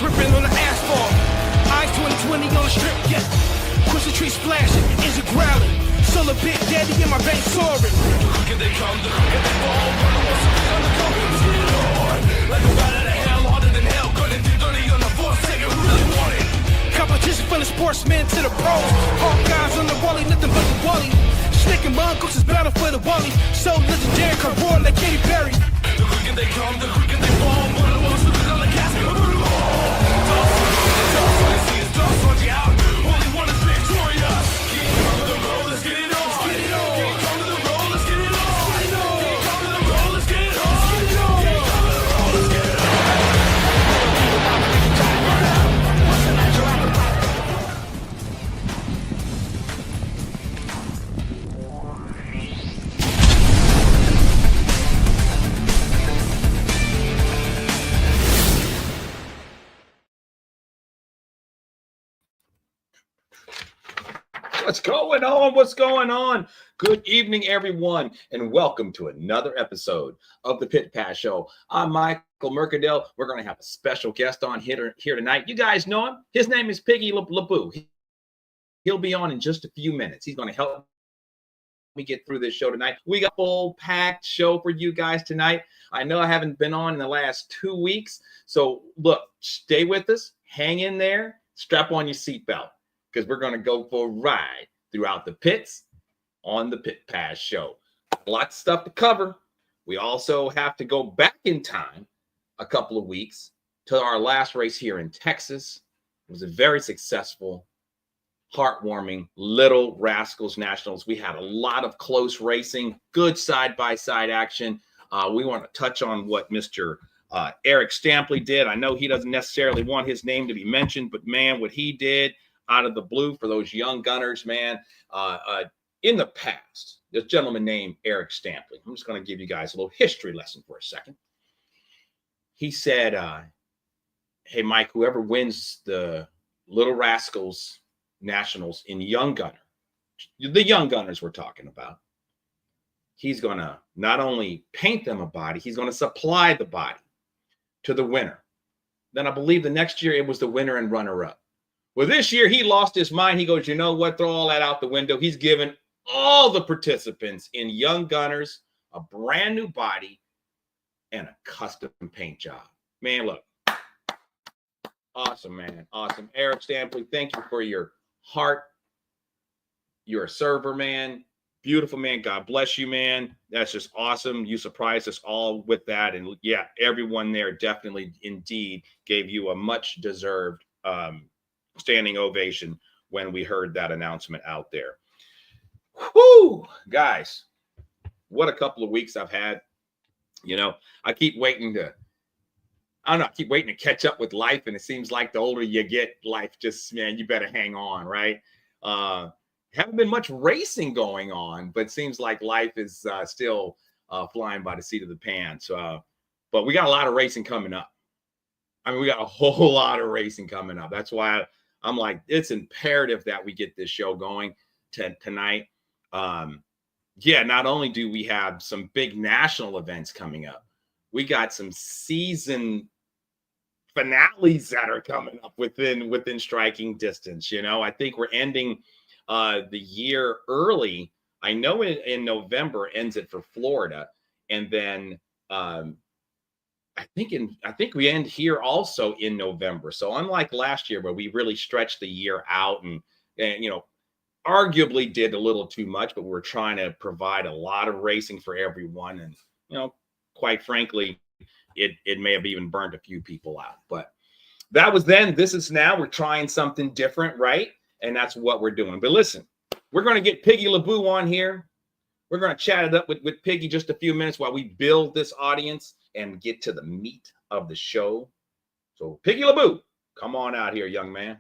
ripping on the asphalt. Eyes 2020 on the strip, yeah. Christmas tree splashing, engine growling. Solar bit daddy in my veins soaring. The quicker they come, the quicker they fall. One of us is on the go, let's get it on. Like a bat out of hell, harder than hell. Gonna do dirty on the force, take it, who really want it? Competition from the sportsmen to the pros. All guys on the wally, nothing but the wally. Snake and Mongoose is battle for the wally. So legendary, can roar like Katy Perry. The quicker they come, the quicker they fall. One of us is on the casket, who really want it? Toss on the sea, toss on you out. Only one is victorious. Can't come to the road, let's get it on. Can't come to the road, let's get it on. Can't come to the road, let's get it on. Can't come to the road, let's get it on. What's going on? What's going on? Good evening, everyone, and welcome to another episode of the Pit Pass Show. I'm Michael Mercadale. We're going to have a special guest on here tonight. You guys know him. His name is Piggy LeBoo. He'll be on in just a few minutes. He's going to help me get through this show tonight. We got a full-packed show for you guys tonight. I know I haven't been on in the last 2 weeks, so look, stay with us. Hang in there. Strap on your seatbelt, because we're going to go for a ride throughout the pits on the Pit Pass Show. Lots of stuff to cover. We also have to go back in time a couple of weeks to our last race here in Texas. It was a very successful, heartwarming Little Rascals Nationals. We had a lot of close racing, good side-by-side action. We want to touch on what Mr. Eric Stampley did. I know he doesn't necessarily want his name to be mentioned, but man, what he did out of the blue for those young gunners, man. In the past, this gentleman named Eric Stampley, I'm just going to give you guys a little history lesson for a second. He said, hey, Mike, whoever wins the Little Rascals Nationals in Young Gunner, the young gunners we're talking about, he's going to not only paint them a body, he's going to supply the body to the winner. Then I believe the next year it was the winner and runner-up. Well, this year he lost his mind. He goes, you know what? Throw all that out the window. He's given all the participants in Young Gunners a brand new body and a custom paint job. Man, look. Awesome, man. Awesome. Eric Stampley, thank you for your heart. You're a server, man. Beautiful, man. God bless you, man. That's just awesome. You surprised us all with that. And yeah, everyone there definitely indeed gave you a much deserved standing ovation when we heard that announcement out there. Whoo, guys, what a couple of weeks I've had. You know, I keep waiting to catch up with life. And it seems like the older you get, life just, man, you better hang on, right? Haven't been much racing going on, but it seems like life is still flying by the seat of the pants. But we got a lot of racing coming up. I mean, we got a whole lot of racing coming up. That's why I'm like, it's imperative that we get this show going tonight. Yeah, not only do we have some big national events coming up, we got some season finales that are coming up within striking distance. You know, I think we're ending the year early. I know in November ends it for Florida, and then I think we end here also in November. So unlike last year where we really stretched the year out and you know, arguably did a little too much, but we're trying to provide a lot of racing for everyone. And, you know, quite frankly, it may have even burned a few people out. But that was then. This is now. We're trying something different, right? And that's what we're doing. But listen, we're going to get Piggy LeBoo on here. We're going to chat it up with Piggy just a few minutes while we build this audience and get to the meat of the show. So Piggy LeBoo, come on out here, young man.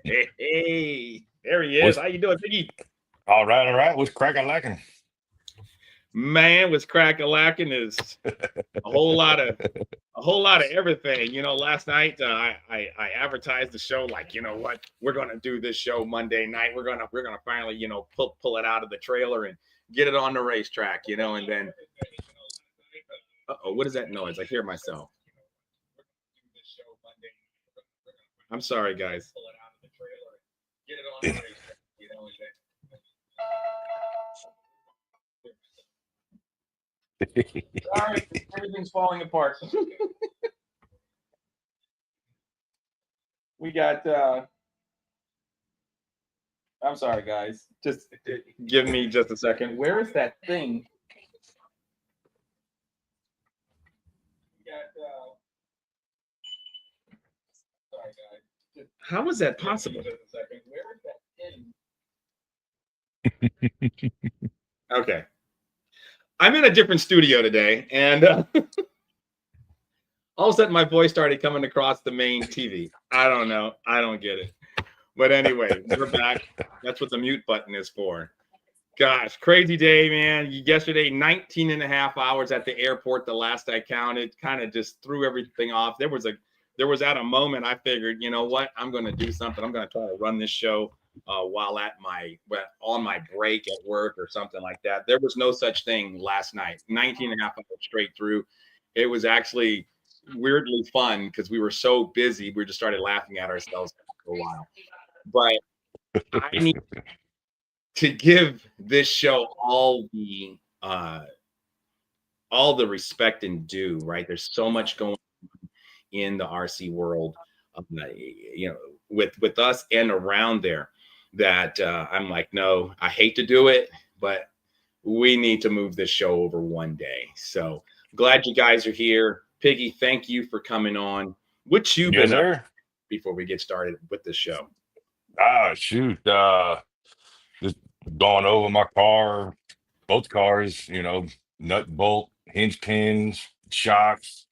Hey, there he is. How you doing, Piggy? All right. What's crack-a-lacking? Man, what's crack-a-lacking is a whole lot of everything. You know, last night I advertised the show like, you know what, we're gonna do this show Monday night. We're gonna finally, you know, pull it out of the trailer and get it on the racetrack, you know, and then what is that noise? I hear myself. I'm sorry, guys. Sorry, everything's falling apart. We got. I'm sorry, guys. Just give me just a second. Where is that thing? We got. Sorry, guys. How is that possible? Just a second. Where is that thing? Okay. I'm in a different studio today, and all of a sudden my voice started coming across the main TV. I don't know. I don't get it. But anyway, we're back. That's what the mute button is for. Gosh, crazy day, man. Yesterday, 19 and a half hours at the airport, the last I counted, kind of just threw everything off. There was at a moment I figured, you know what? I'm going to do something. I'm going to try to run this show while on my break at work or something like that. There was no such thing last night. 19 and a half hours straight through. It was actually weirdly fun because we were so busy. We just started laughing at ourselves for a while. But I need to give this show all the respect and due, right? There's so much going on in the RC world, with us and around there that I'm like, no, I hate to do it, but we need to move this show over one day. So glad you guys are here. Piggy, thank you for coming on. What you been up before we get started with the show? Shoot. Just going over my car, both cars, nut bolt, hinge pins, shocks,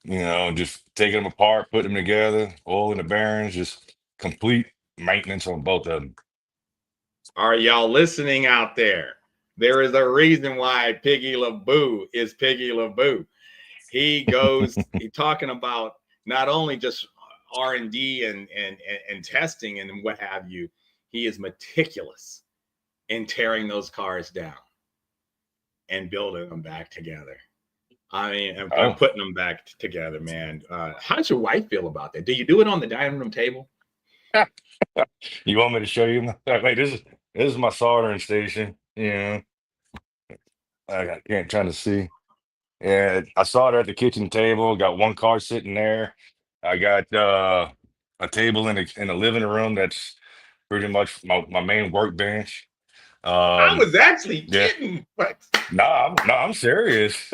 just taking them apart, putting them together, oil in the bearings, just complete maintenance on both of them. Are y'all listening out there? There is a reason why Piggy LeBoo is Piggy LeBoo. He goes, he's talking about not only just R&D and testing and what have you. He is meticulous in tearing those cars down and building them back together. I mean, I'm putting them back together, man. How does your wife feel about that? Do you do it on the dining room table? You want me to show you? Wait, this is my soldering station. I can't trying to see. Yeah, I solder at the kitchen table. Got one car sitting there. I got a table in the living room that's pretty much my main workbench. I was actually kidding, but I'm serious.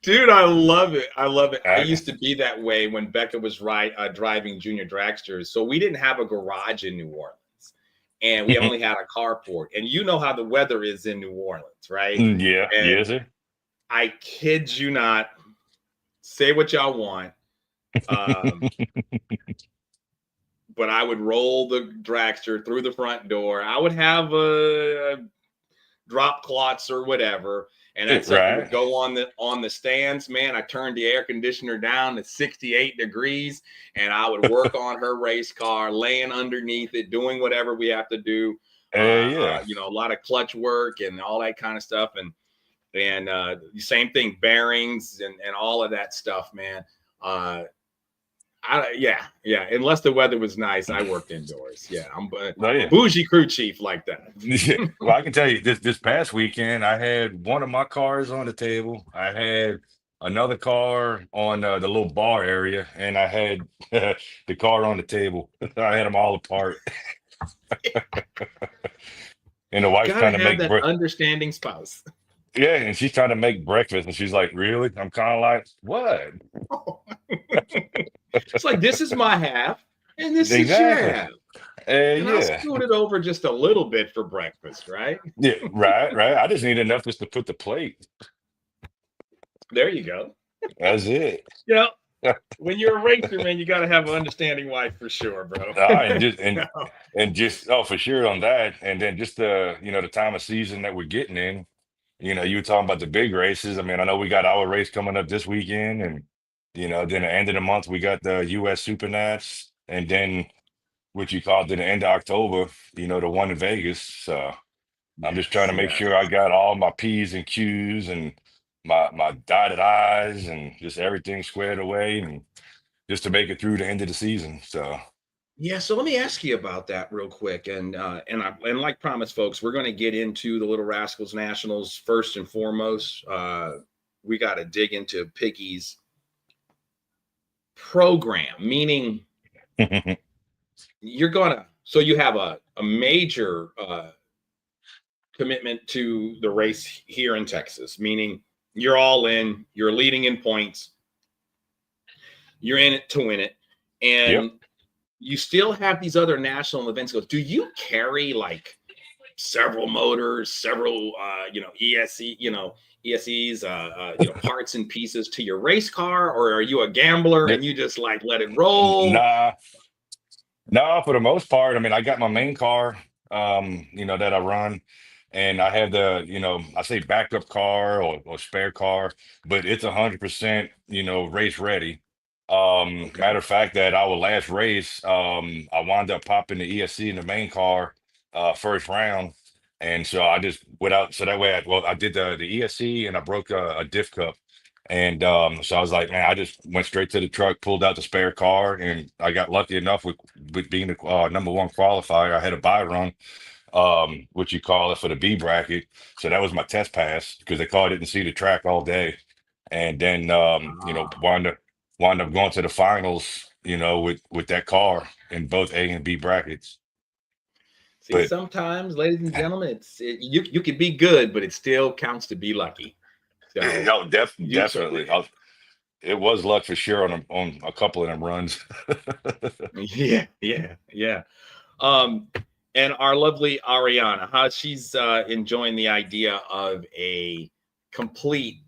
Dude, I love it. I love it. I used to be that way when Becca was driving junior dragsters. So we didn't have a garage in New Orleans, and we only had a carport. And you know how the weather is in New Orleans, right? Yeah, and yes, sir. I kid you not. Say what y'all want. But I would roll the dragster through the front door. I would have a drop clots or whatever, and that's right. Would go on the stands. Man, I turned the air conditioner down to 68 degrees, and I would work on her race car, laying underneath it, doing whatever we have to do. A lot of clutch work and all that kind of stuff, and the same thing, bearings and all of that stuff, man. Unless the weather was nice, I worked indoors. Yeah, I'm a bougie crew chief like that. Well, I can tell you this past weekend, I had one of my cars on the table. I had another car on the little bar area, and I had the car on the table. I had them all apart. And the wife's trying to make that understanding spouse. Yeah, and she's trying to make breakfast, and she's like, "Really?" I'm kind of like, "What?" It's like, this is my half, and this is your half. And I'll scoot it over just a little bit for breakfast, right? Yeah, right. I just need enough just to put the plate. There you go. That's it. When you're a racer, man, you got to have an understanding wife for sure, bro. And just for sure on that, and then just the time of season that we're getting in. You were talking about the big races. I mean, I know we got our race coming up this weekend, and then at the end of the month we got the U.S. Super Nats, and then what you call it, the end of October, the one in Vegas. So I'm just trying to make sure I got all my P's and Q's and my dotted I's and just everything squared away, and just to make it through the end of the season. So Yeah, so let me ask you about that real quick, and like promised, folks, we're going to get into the Little Rascals Nationals first and foremost. We got to dig into Piggy's program, meaning you're gonna. So you have a major commitment to the race here in Texas, meaning you're all in, you're leading in points, you're in it to win it, and yep. you still have these other national events. Do you carry like several motors, several ESCs, parts and pieces to your race car, or are you a gambler and you just like let it roll? Nah, no, for the most part, I mean, I got my main car, that I run, and I have the, I say backup car or spare car, but it's 100%, race ready. Okay. Matter of fact, that our last race, I wound up popping the ESC in the main car, first round, and so I just without so that way, I did the ESC and I broke a diff cup. And so I was like, man, I just went straight to the truck, pulled out the spare car, and I got lucky enough with being the number one qualifier. I had a buy run, what you call it, for the B bracket. So that was my test pass because the car didn't see the track all day. And then wound up going to the finals, with that car in both A and B brackets. See, But sometimes, ladies and gentlemen, you can be good, but it still counts to be lucky. So no, definitely. certainly, It was luck for sure on a couple of them runs. yeah. Um, and our lovely Ariana, how she's enjoying the idea of a complete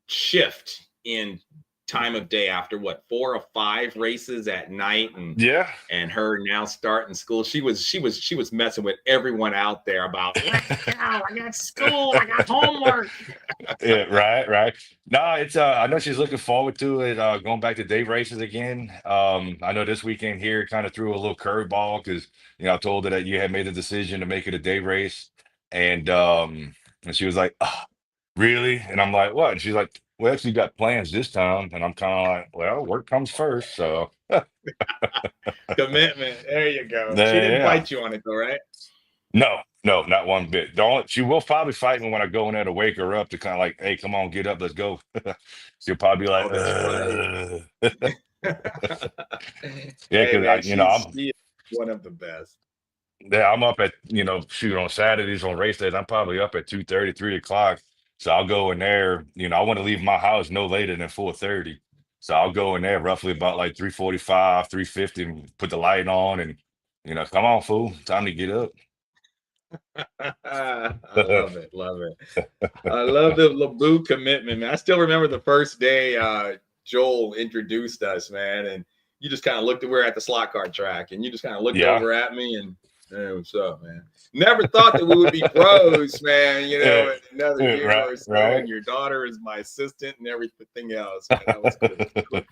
shift in time of day after what 4 or 5 races at night, Yeah. and her now starting school. She was messing with everyone out there about, let's go, I got school, I got homework. Yeah, right. No, it's I know she's looking forward to it, going back to day races again. I know this weekend here kind of threw a little curveball because I told her that you had made the decision to make it a day race, and she was like, oh, really? And I'm like, what? And she's like, we actually got plans this time, and I'm kind of like, well, work comes first, so Commitment. There you go. She didn't yeah. fight you on it though, right? No, not one bit. She will probably fight me when I go in there to wake her up to kind of like, hey, come on, get up, let's go. She'll probably be like, Oh, that's right. yeah, Hey because man, I'm she is one of the best. yeah, I'm up at shoot on Saturdays on race days. I'm probably up at 2:30, 3 o'clock. So I'll go in there. I want to leave my house no later than 4:30. So I'll go in there roughly about like 3:45, 3:50, and put the light on, and come on, fool, time to get up. I love it. I love the LeBou commitment, man. I still remember the first day Joel introduced us, man, and you just kind of looked at, we're at the slot car track, and you just kind of looked Yeah. over at me and, hey, what's up, man? Never thought that we would be pros, man, in another year or so, Right. and your daughter is my assistant and everything else, man. That was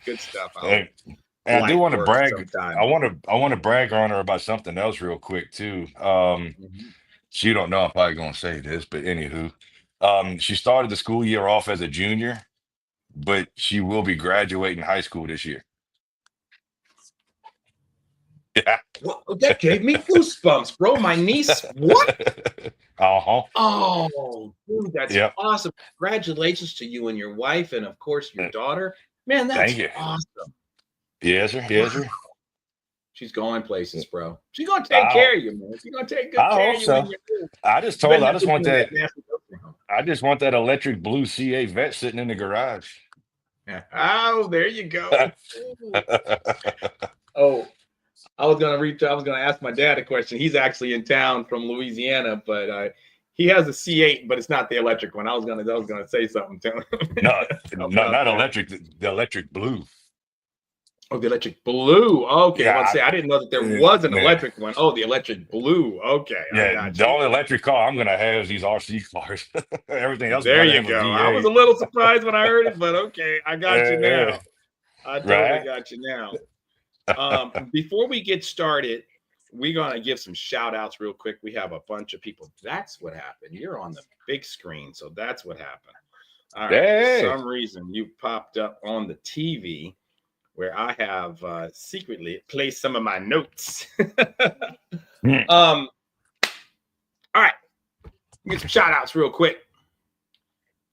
good stuff. And I do want to brag. Sometime. I want to brag on her about something else real quick too. She don't know I'm probably gonna say this, but anywho, she started the school year off as a junior, but she will be graduating high school this year. Yeah. Well, that gave me goosebumps, bro. My niece, what? Uh-huh. Oh, dude, that's Yep. awesome. Congratulations to you and your wife, and of course, your daughter. Man, that's Thank you. awesome. Yes, sir. She's going places, bro. She's going to take care of you, man. She's going to take good I care hope of you. so. When you're old. I just told her, I I just want that electric blue C8 vet sitting in the garage. Oh, there you go. Oh, I was gonna ask my dad a question. He's actually in town from Louisiana, but he has a C8, but it's not the electric one. I was gonna say something to him. No, not electric. The electric blue. Oh, the electric blue. Okay, Yeah, I didn't know that there was an electric one. Oh, the electric blue. Okay, yeah. The only electric car I'm gonna have is these RC cars. Everything else. There you go. I was a little surprised when I heard it, but okay, I got you now. I totally got you now. Before we get started, we're going to give some shout outs real quick. We have a bunch of people. That's what happened. You're on the big screen. So that's what happened. All right. For some reason, you popped up on the TV. where I have secretly placed some of my notes. Mm. All right, get some shout outs real quick.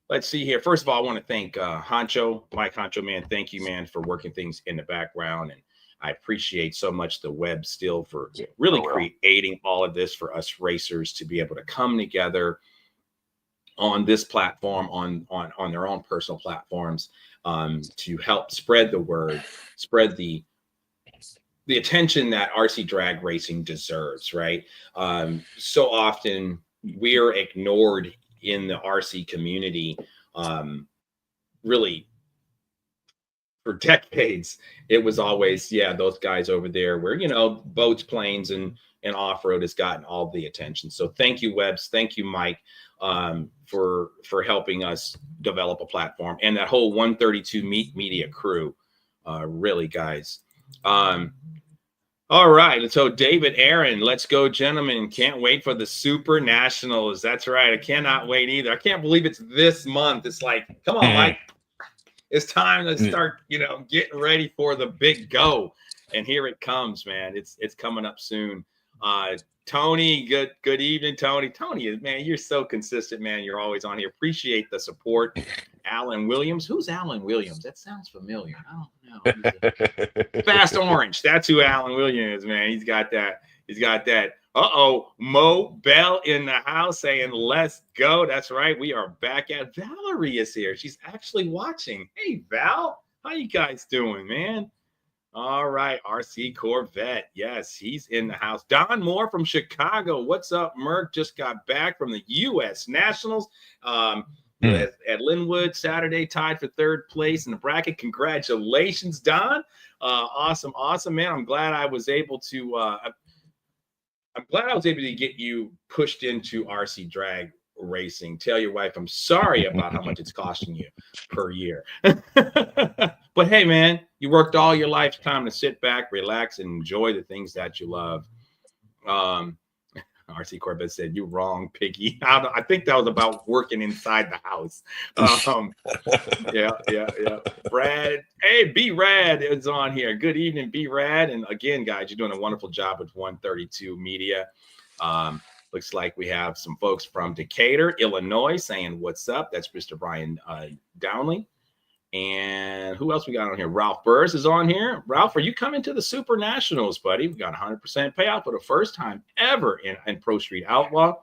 Let's see here. First of all, I want to thank Honcho, Mike Honcho, man. Thank you, man, for working things in the background. And I appreciate so much the web still for really creating all of this for us racers to be able to come together on this platform, on their own personal platforms, to help spread the word, spread the attention that RC drag racing deserves, right? So often we are ignored in the RC community, really for decades. It was always, yeah, those guys over there where, you know, boats, planes, and off-road has gotten all the attention. So thank you, Webbs. Thank you, Mike, for helping us develop a platform, and that whole 132 media crew, really, guys. All right, and so David Aaron, let's go, gentlemen. Can't wait for the Super Nationals. That's right. I cannot wait either. I can't believe it's this month. It's like, come on, Mike. It's time to start, you know, getting ready for the big go. And here it comes, man. It's coming up soon. Tony, good evening, Tony. Tony, man, you're so consistent, man. You're always on here. Appreciate the support. Alan Williams. Who's Alan Williams? That sounds familiar. I don't know. Fast Orange. That's who Alan Williams is, man. He's got that. Uh-oh. Mo Bell in the house saying, let's go. That's right. We are back at Valerie is here. She's actually watching. Hey, Val. How you guys doing, man? All right. RC Corvette. Yes, he's in the house. Don Moore from Chicago. What's up, Merck? Just got back from the U.S. Nationals. At Linwood Saturday, tied for third place in the bracket. Congratulations, Don. Awesome, man. I'm glad I was able to get you pushed into RC drag racing. Tell your wife I'm sorry about how much it's costing you per year. But hey, man, you worked all your lifetime to sit back, relax, and enjoy the things that you love. RC Corvette said, "You're wrong, Piggy." I think that was about working inside the house. Yeah. Brad, hey, B-Rad is on here. Good evening, B-Rad. And again, guys, you're doing a wonderful job with 132 Media. Looks like we have some folks from Decatur, Illinois, saying what's up. That's Mr. Brian Downley. And who else we got on here? Ralph Burrs is on here. Ralph, are you coming to the Super Nationals, buddy? We got 100% payout for the first time ever in Pro Street Outlaw.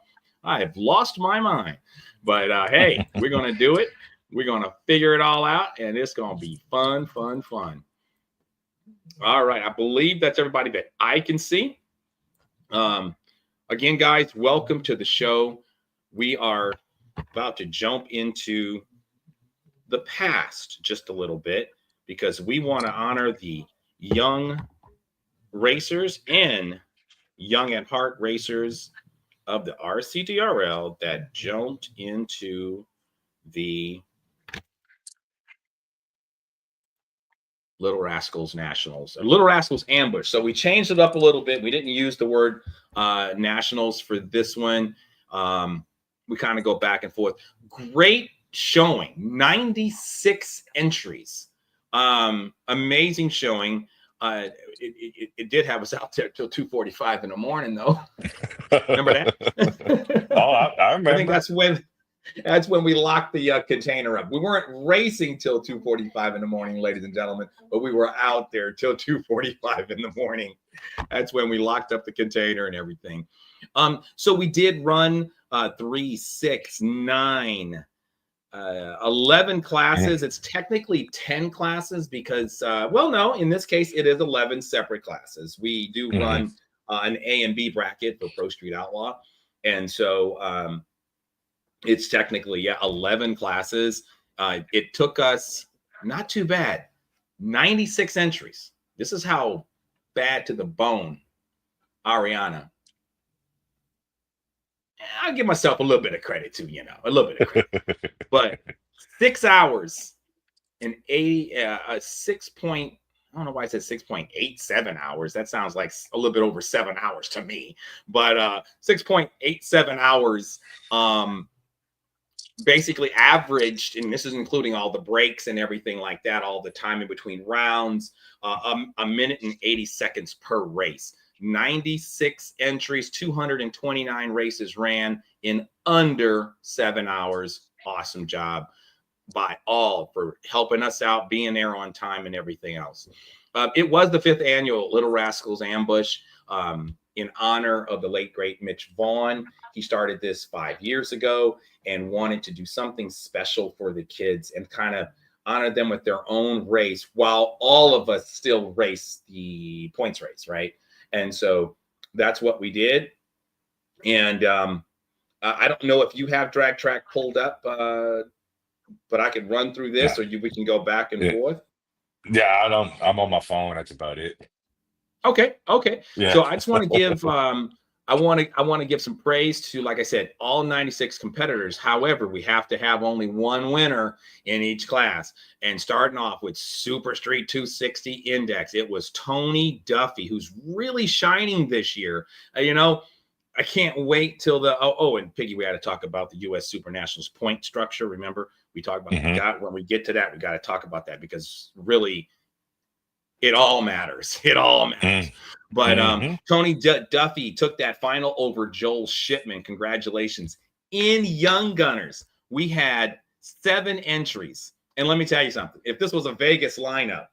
I have lost my mind. But, hey, we're going to do it. We're going to figure it all out, and it's going to be fun. All right. I believe that's everybody that I can see. Again, guys, welcome to the show. We are about to jump into the past just a little bit, because we want to honor the young racers and young at heart racers of the RCDRL that jumped into the Little Rascals Nationals, Little Rascals Ambush. So we changed it up a little bit. We didn't use the word Nationals for this one. We kind of go back and forth. Great showing, 96 entries. Amazing showing. It did have us out there till 2:45 in the morning, though. Remember that? Oh, I remember. I think that's when we locked the container up. We weren't racing till 2:45 in the morning, ladies and gentlemen, but we were out there till 2:45 in the morning. That's when we locked up the container and everything. So we did run 3, 6, 9, 11 classes. It's technically 10 classes because, well, no, in this case, it is 11 separate classes. We do run an A and B bracket for Pro Street Outlaw. And so it's technically, 11 classes. It took us not too bad, 96 entries. This is how bad to the bone Ariana. I'll give myself a little bit of credit too, a little bit of credit. But 6 hours and 6 point, I don't know why I said 6.87 hours. That sounds like a little bit over 7 hours to me. But 6.87 hours basically averaged, and this is including all the breaks and everything like that, all the time in between rounds, a minute and 80 seconds per race. 96 entries, 229 races ran in under 7 hours. Awesome job by all for helping us out, being there on time and everything else. It was the 5th annual Little Rascals Ambush in honor of the late, great Mitch Vaughn. He started this 5 years ago and wanted to do something special for the kids and kind of honor them with their own race while all of us still race the points race, right? And so that's what we did. And I don't know if you have Drag Track pulled up, but I could run through this, or we can go back and forth. Yeah, I don't. I'm on my phone. That's about it. Okay. Yeah. So I just want to give I want to give some praise to, like I said, all 96 competitors. However, we have to have only one winner in each class. And starting off with Super Street 260 Index, it was Tony Duffy, who's really shining this year. I can't wait till and Piggy, we had to talk about the U.S. Super Nationals point structure. Remember, we talked about when we get to that, we got to talk about that because really it all matters. It all matters. But Tony Duffy took that final over Joel Shipman. Congratulations. In Young Gunners, we had 7 entries. And let me tell you something. If this was a Vegas lineup,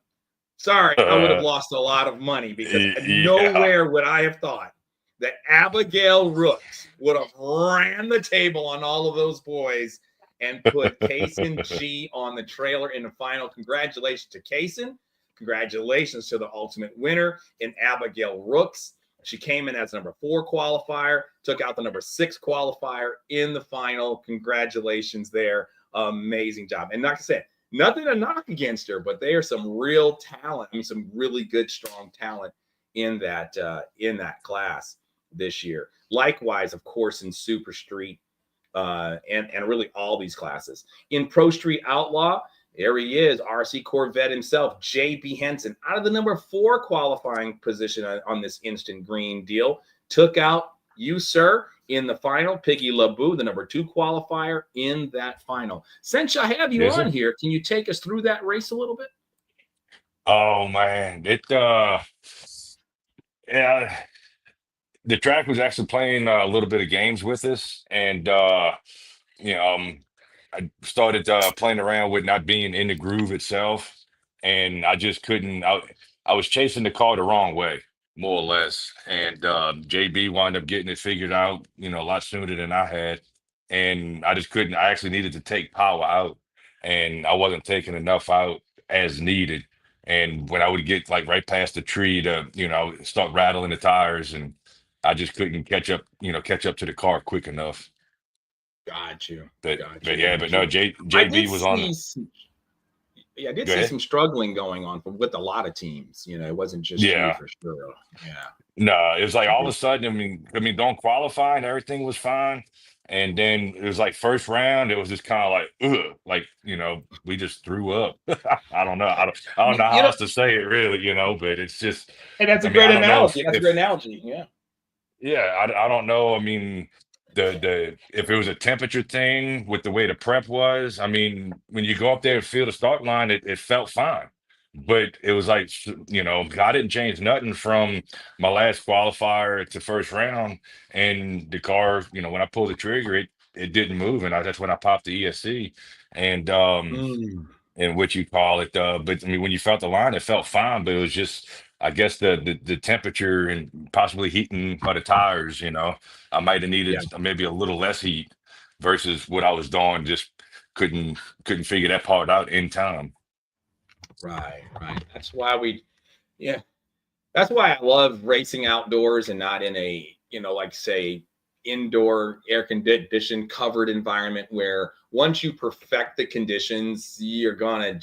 sorry, I would have lost a lot of money because nowhere would I have thought that Abigail Rooks would have ran the table on all of those boys and put Kaysen G on the trailer in the final. Congratulations to Kaysen. Congratulations to the ultimate winner in Abigail Rooks. She came in as number 4 qualifier, took out the number 6 qualifier in the final. Congratulations there. Amazing job. And like I said, nothing to knock against her, but they are some real talent. I mean, some really good, strong talent in that class this year. Likewise, of course, in Super Street and really all these classes. In Pro Street Outlaw, there he is, RC Corvette himself, J.B. Henson, out of the number 4 qualifying position on this instant green deal. Took out you, sir, in the final. Piggy LaBou, the number 2 qualifier in that final. Since I have you on here, can you take us through that race a little bit? Oh, man. The track was actually playing a little bit of games with us. And, I started playing around with not being in the groove itself, and I just couldn't. I was chasing the car the wrong way, more or less. And JB wound up getting it figured out, a lot sooner than I had, and I just couldn't. I actually needed to take power out, and I wasn't taking enough out as needed. And when I would get like right past the tree to, start rattling the tires, and I just couldn't catch up to the car quick enough. Got you. But no, JB was on. I did see some struggling going on with a lot of teams. It wasn't just you for sure. Yeah. No, it was like all of a sudden. I mean, don't qualify and everything was fine, and then it was like first round. It was just kind of like, ugh, we just threw up. I don't know. I don't know how else to say it, really. But it's just. And that's a great analogy. That's a great analogy. Yeah. Yeah, I don't know. I mean, if it was a temperature thing with the way the prep was, I mean, when you go up there and feel the start line, it felt fine. But it was like, I didn't change nothing from my last qualifier to first round. And the car, when I pulled the trigger, it didn't move. And that's when I popped the ESC and what you call it. But I mean, when you felt the line, it felt fine. But it was just, I guess the temperature and possibly heating by the tires, I might have needed maybe a little less heat versus what I was doing. Just couldn't figure that part out in time. Right. That's why that's why I love racing outdoors and not in a, like say indoor air conditioned covered environment where once you perfect the conditions, you're gonna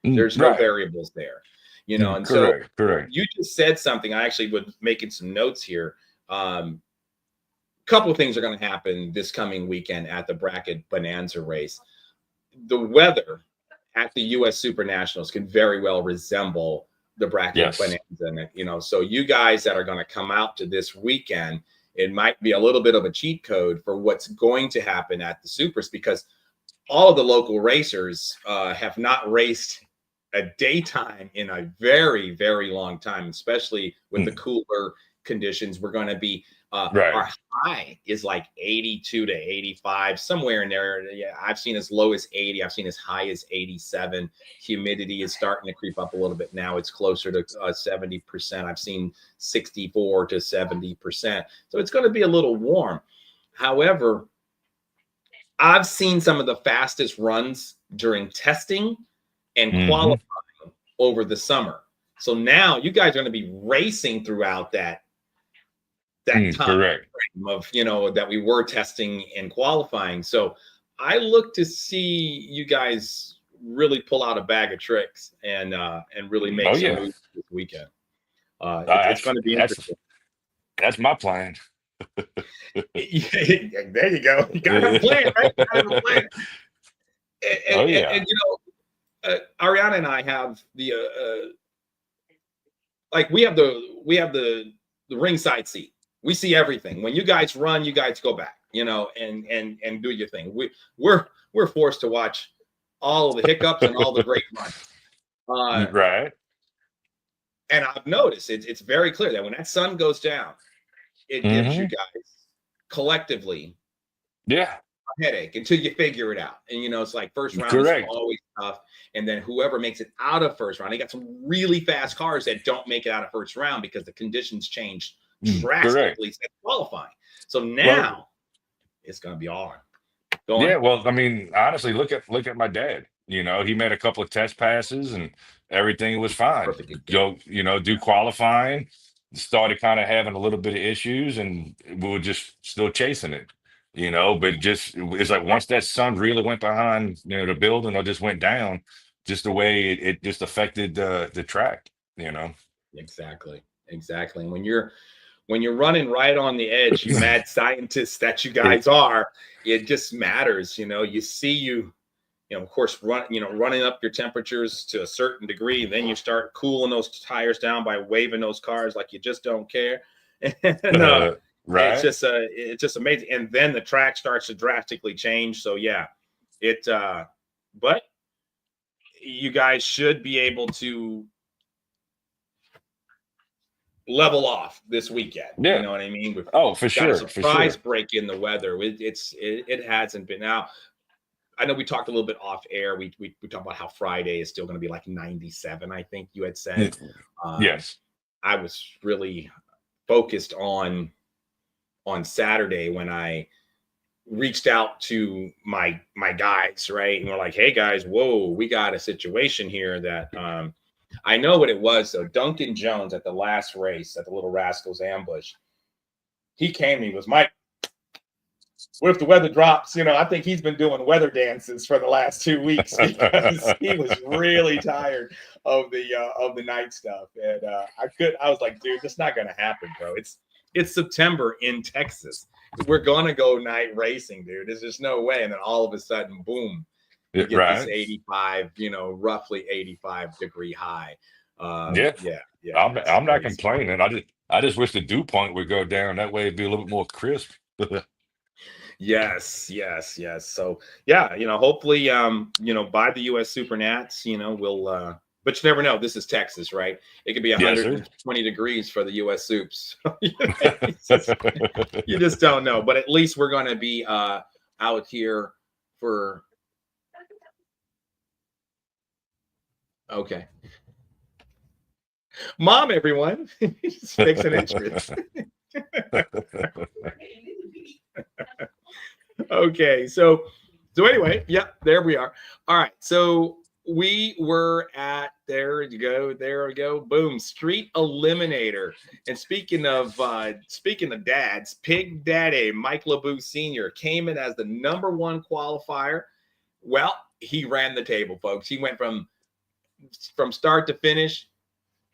there's no variables there. And correct. You just said something. I actually was making some notes here. Couple of things are going to happen this coming weekend at the Bracket Bonanza race. The weather at the U.S. Super Nationals can very well resemble the Bracket Bonanza. So you guys that are going to come out to this weekend, it might be a little bit of a cheat code for what's going to happen at the Supers, because all of the local racers have not raced a daytime in a very, very long time, especially with the cooler conditions. We're going to be our high is like 82 to 85, somewhere in there. Yeah, I've seen as low as 80. I've seen as high as 87. Humidity is starting to creep up a little bit now. It's closer to 70%. I've seen 64 to 70%. So it's going to be a little warm. However, I've seen some of the fastest runs during testing and qualifying over the summer. So now you guys are going to be racing throughout that time frame of, that we were testing and qualifying. So I look to see you guys really pull out a bag of tricks and really make some moves this weekend. It's going to be interesting. That's my plan. There you go. You got a plan, right? You got a plan. And Ariana and I have the we have the ringside seat. We see everything. When you guys run, you guys go back, and do your thing. We're forced to watch all of the hiccups and all the great runs. Right. And I've noticed it's very clear that when that sun goes down, it gives you guys collectively a headache until you figure it out. And it's like first round is always tough, and then whoever makes it out of first round, they got some really fast cars that don't make it out of first round because the conditions changed drastically since qualifying. So now it's going to be on. Yeah, well, I mean, honestly, look at my dad. He made a couple of test passes and everything was fine. Go, do qualifying, started kind of having a little bit of issues, and we were just still chasing it. But just it's like once that sun really went behind the building or just went down, just the way it just affected the track. Exactly. And when you're running right on the edge, you mad scientists that you guys are, it just matters. You see of course, running up your temperatures to a certain degree, then you start cooling those tires down by waving those cars like you just don't care. Right. It's just amazing. And then the track starts to drastically change. So but you guys should be able to level off this weekend. Yeah. You know what I mean? For sure. A surprise break in the weather. It hasn't been. Now, I know we talked a little bit off air. We talked about how Friday is still going to be like 97, I think you had said. Yes. I was really focused on Saturday when I reached out to my guys, right? And we're like, hey guys, whoa, we got a situation here that I know what it was. So Duncan Jones at the last race at the Little Rascals Ambush, he came to me, was Mike, what if the weather drops? I think he's been doing weather dances for the last 2 weeks because he was really tired of the night stuff. And I was like, dude, that's not going to happen, bro. It's September in Texas. We're going to go night racing, dude. There's just no way. And then all of a sudden, boom, you get this 85, roughly 85 degree high. Yeah. I'm not complaining. I just wish the dew point would go down. That way it'd be a little bit more crisp. Yes. So hopefully, by the US Super Nats, we'll, but you never know. This is Texas, right? It could be 120 degrees for the US Soups. You just don't know. But at least we're going to be out here for. Okay. Mom, everyone. Just fixing entrance. Okay, so anyway, there we are. All right, so we were at there we go, boom, Street Eliminator. And speaking of dads, Pig Daddy Mike LeBeau Sr. came in as the #1 qualifier. Well, he ran the table, folks. He went from start to finish,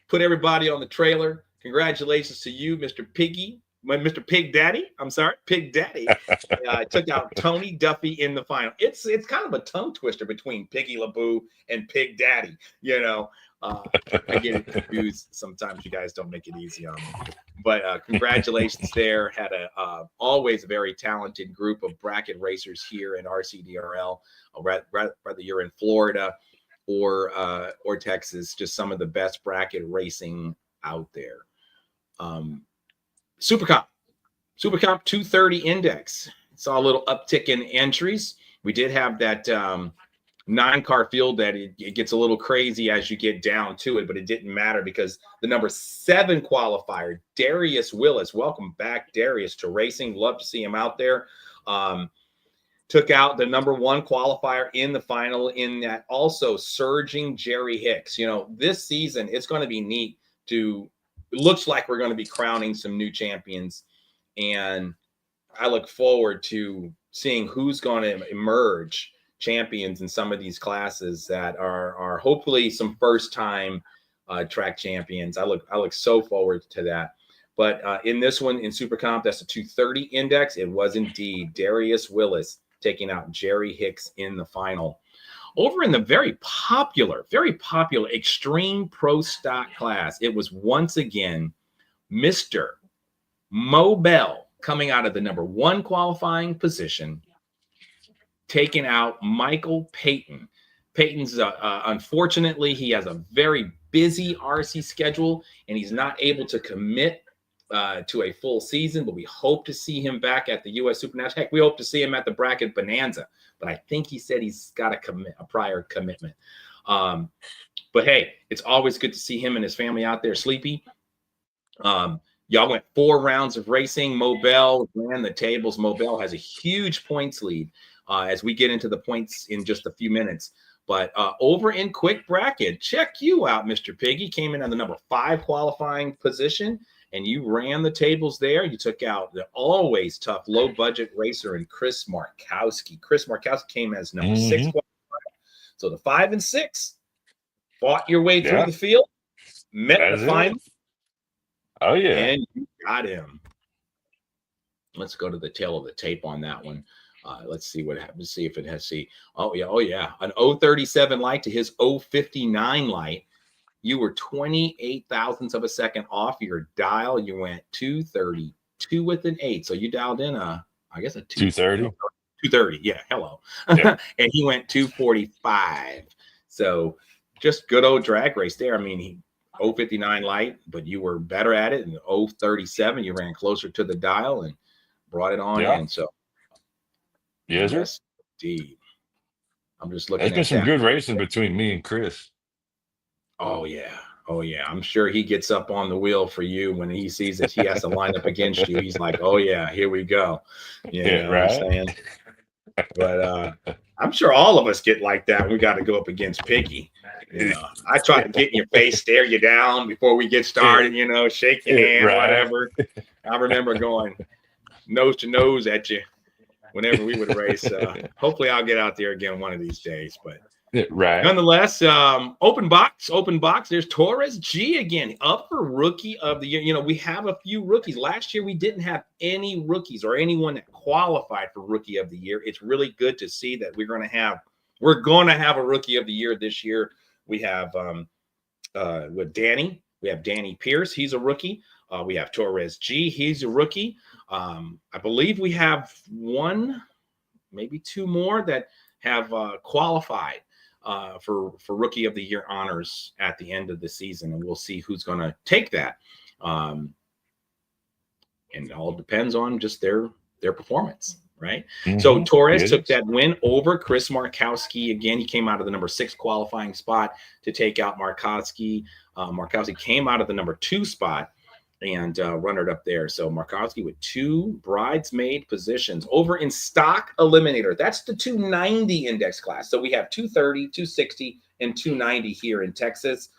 put everybody on the trailer. Congratulations to you, Mr. Pig Daddy. I'm sorry, Pig Daddy. Took out Tony Duffy in the final. It's kind of a tongue twister between Piggy LeBeau and Pig Daddy. I get it confused sometimes. You guys don't make it easy on me. But congratulations there. Had always a very talented group of bracket racers here in RCDRL, whether you're in Florida or Texas, just some of the best bracket racing out there. Super Comp 230 index. Saw a little uptick in entries. We did have that 9-car field that it gets a little crazy as you get down to it, but it didn't matter because the number 7 qualifier, Darius Willis, welcome back, Darius, to racing. Love to see him out there. Took out the number 1 qualifier in the final in that also surging Jerry Hicks. You know, this season, it's going to be neat it looks like we're going to be crowning some new champions. And I look forward to seeing who's going to emerge champions in some of these classes that are hopefully some first-time track champions. I look so forward to that. But in this one, in Super Comp, that's a 230 index. It was indeed Darius Willis taking out Jerry Hicks in the final. Over in the very popular Extreme Pro Stock class, it was once again Mr. Mo Bell coming out of the number 1 qualifying position, taking out Michael Payton. Payton's unfortunately, he has a very busy RC schedule and he's not able to commit to a full season, but we hope to see him back at the U.S. Super National. Heck, we hope to see him at the Bracket Bonanza, but I think he said he's got a prior commitment. But hey, it's always good to see him and his family out there. Sleepy. Y'all went 4 rounds of racing. Mo Bell ran the tables. Mo Bell has a huge points lead as we get into the points in just a few minutes. But over in quick bracket, check you out, Mr. Piggy. Came in on the number 5 qualifying position, and you ran the tables there. You took out the always tough low-budget racer and Chris Markowski. Chris Markowski came as number 6 qualifier. So the 5 and 6 fought your way through the field, met the final. Oh, yeah. And you got him. Let's go to the tail of the tape on that one. Let's see what happens. See if it has Oh, yeah. An 037 light to his 059 light. You were 28 thousandths of a second off your dial. You went 232 with an 8. So you dialed in I guess a 230. 230. Yeah. Hello. Yeah. And he went 245. So just good old drag race there. I mean, he 059 light, but you were better at it. And 037, you ran closer to the dial and brought it on in. So yes, indeed. I'm just looking. There's been some good racing between me and Chris. Oh yeah. I'm sure he gets up on the wheel for you when he sees that he has to line up against you. He's like, oh yeah, here we go. Yeah, right. What I'm saying? But I'm sure all of us get like that when we got to go up against Piggy. You know, I try to get in your face, stare you down before we get started, shake your hand, whatever. I remember going nose to nose at you whenever we would race. Hopefully I'll get out there again one of these days, but nonetheless, open box. There's Torres G again, up for Rookie of the Year. We have a few rookies. Last year we didn't have any rookies or anyone that qualified for Rookie of the Year. It's really good to see that we're going to have a Rookie of the Year this year. We have with Danny. We have Danny Pierce. He's a rookie. We have Torres G. He's a rookie. I believe we have 1, maybe 2 more that have qualified for Rookie of the Year honors at the end of the season, and we'll see who's going to take that. And it all depends on just their performance, right? Mm-hmm. So Torres took that win over Chris Markowski. Again, he came out of the number 6 qualifying spot to take out Markowski. Markowski came out of the number 2 spot and runner up there. So Markowski with 2 bridesmaid positions over in stock eliminator. That's the 290 index class. So we have 230, 260, and 290 here in Texas.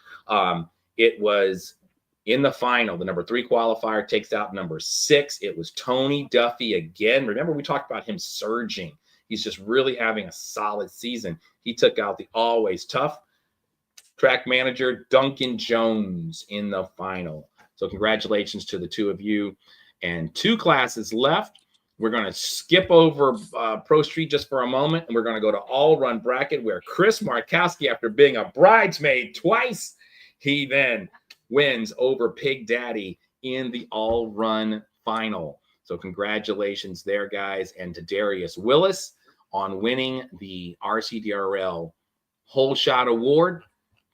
It was in the final. The number 3 qualifier takes out number 6. It was Tony Duffy again. Remember, we talked about him surging. He's just really having a solid season. He took out the always tough track manager Duncan Jones in the final. So congratulations to the 2 of you. And 2 classes left. We're going to skip over Pro Street just for a moment, and we're going to go to All Run Bracket, where Chris Markowski, after being a bridesmaid twice, he then wins over Pig Daddy in the all-run final. So congratulations there, guys, and to Darius Willis on winning the RCDRL Whole Shot Award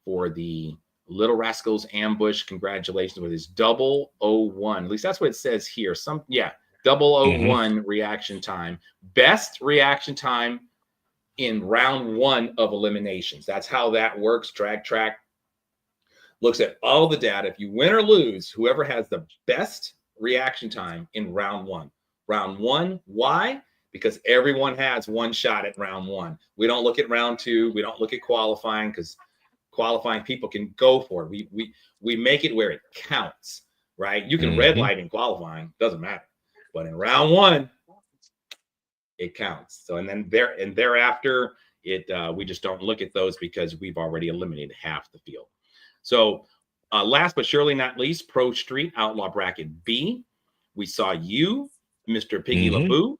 for the Little Rascals Ambush. Congratulations with his 001. At least that's what it says here. 001 reaction time. Best reaction time in round 1 of eliminations. That's how that works. Drag Track looks at all the data. If you win or lose, whoever has the best reaction time in round 1. Round 1, why? Because everyone has one shot at round 1. We don't look at round 2. We don't look at qualifying because qualifying people can go for it. We make it where it counts, right? You can red light in qualifying, doesn't matter. But in round 1, it counts. So and thereafter, we just don't look at those because we've already eliminated half the field. So last but surely not least, Pro Street Outlaw Bracket B. We saw you, Mr. Piggy LeBou,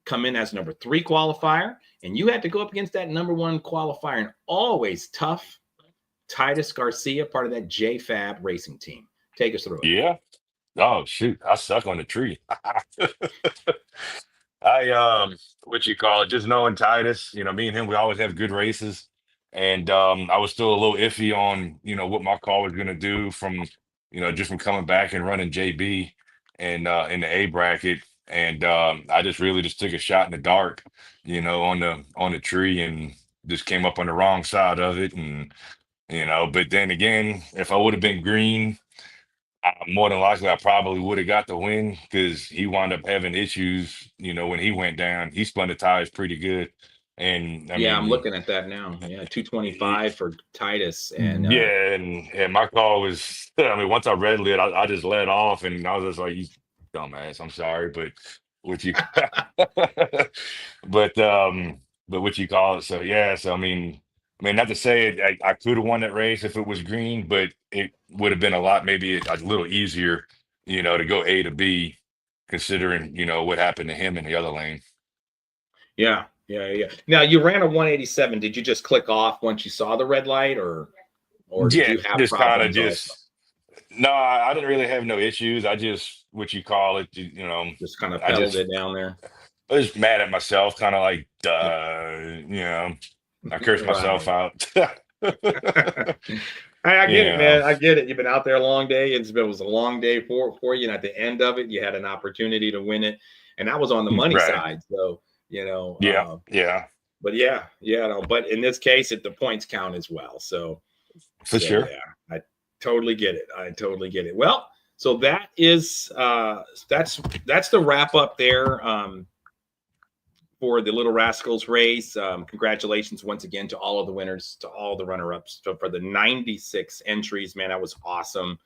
come in as number 3 qualifier, and you had to go up against that number 1 qualifier, and always tough Titus Garcia, part of that JFab racing team. Take us through it. Yeah. Oh shoot, I suck on the tree. I what you call it, just knowing Titus, me and him, we always have good races. And I was still a little iffy on, what my car was gonna do from, just from coming back and running JB and in the A bracket. And I just really just took a shot in the dark, on the tree and just came up on the wrong side of it. And, but then again, if I would have been green, more than likely, I probably would have got the win because he wound up having issues. When he went down, he spun the tires pretty good. And I I'm mean, looking at that now. Yeah, 225 for Titus, and yeah, and my car was. I mean, once I red lit, I just let off, and I was just like, "You dumbass, I'm sorry," but what you, but what you call it? So yeah, so I mean, not to say I could have won that race if it was green, but it would have been a lot, maybe a little easier, to go A to B, considering, what happened to him in the other lane. yeah. Now you ran a 187. Did you just click off once you saw the red light, or did Yeah, you have just kind of problems also? no, I didn't really have no issues. I just, what you call it, Just kind of I pedaled just, it down there. I was mad at myself, kind of like, I cursed myself out. I get it, Yeah, man. I get it. You've been out there a long day. It was a long day for you, and at the end of it, you had an opportunity to win it, and that was on the money right. side. So Yeah, yeah, but no, but in this case, the points count as well. So for sure. yeah, I totally get it. Well, so that is that's the wrap up there for the Little Rascals race. Congratulations once again to all of the winners, to all the runner-ups, for the 96 entries. Man, that was awesome.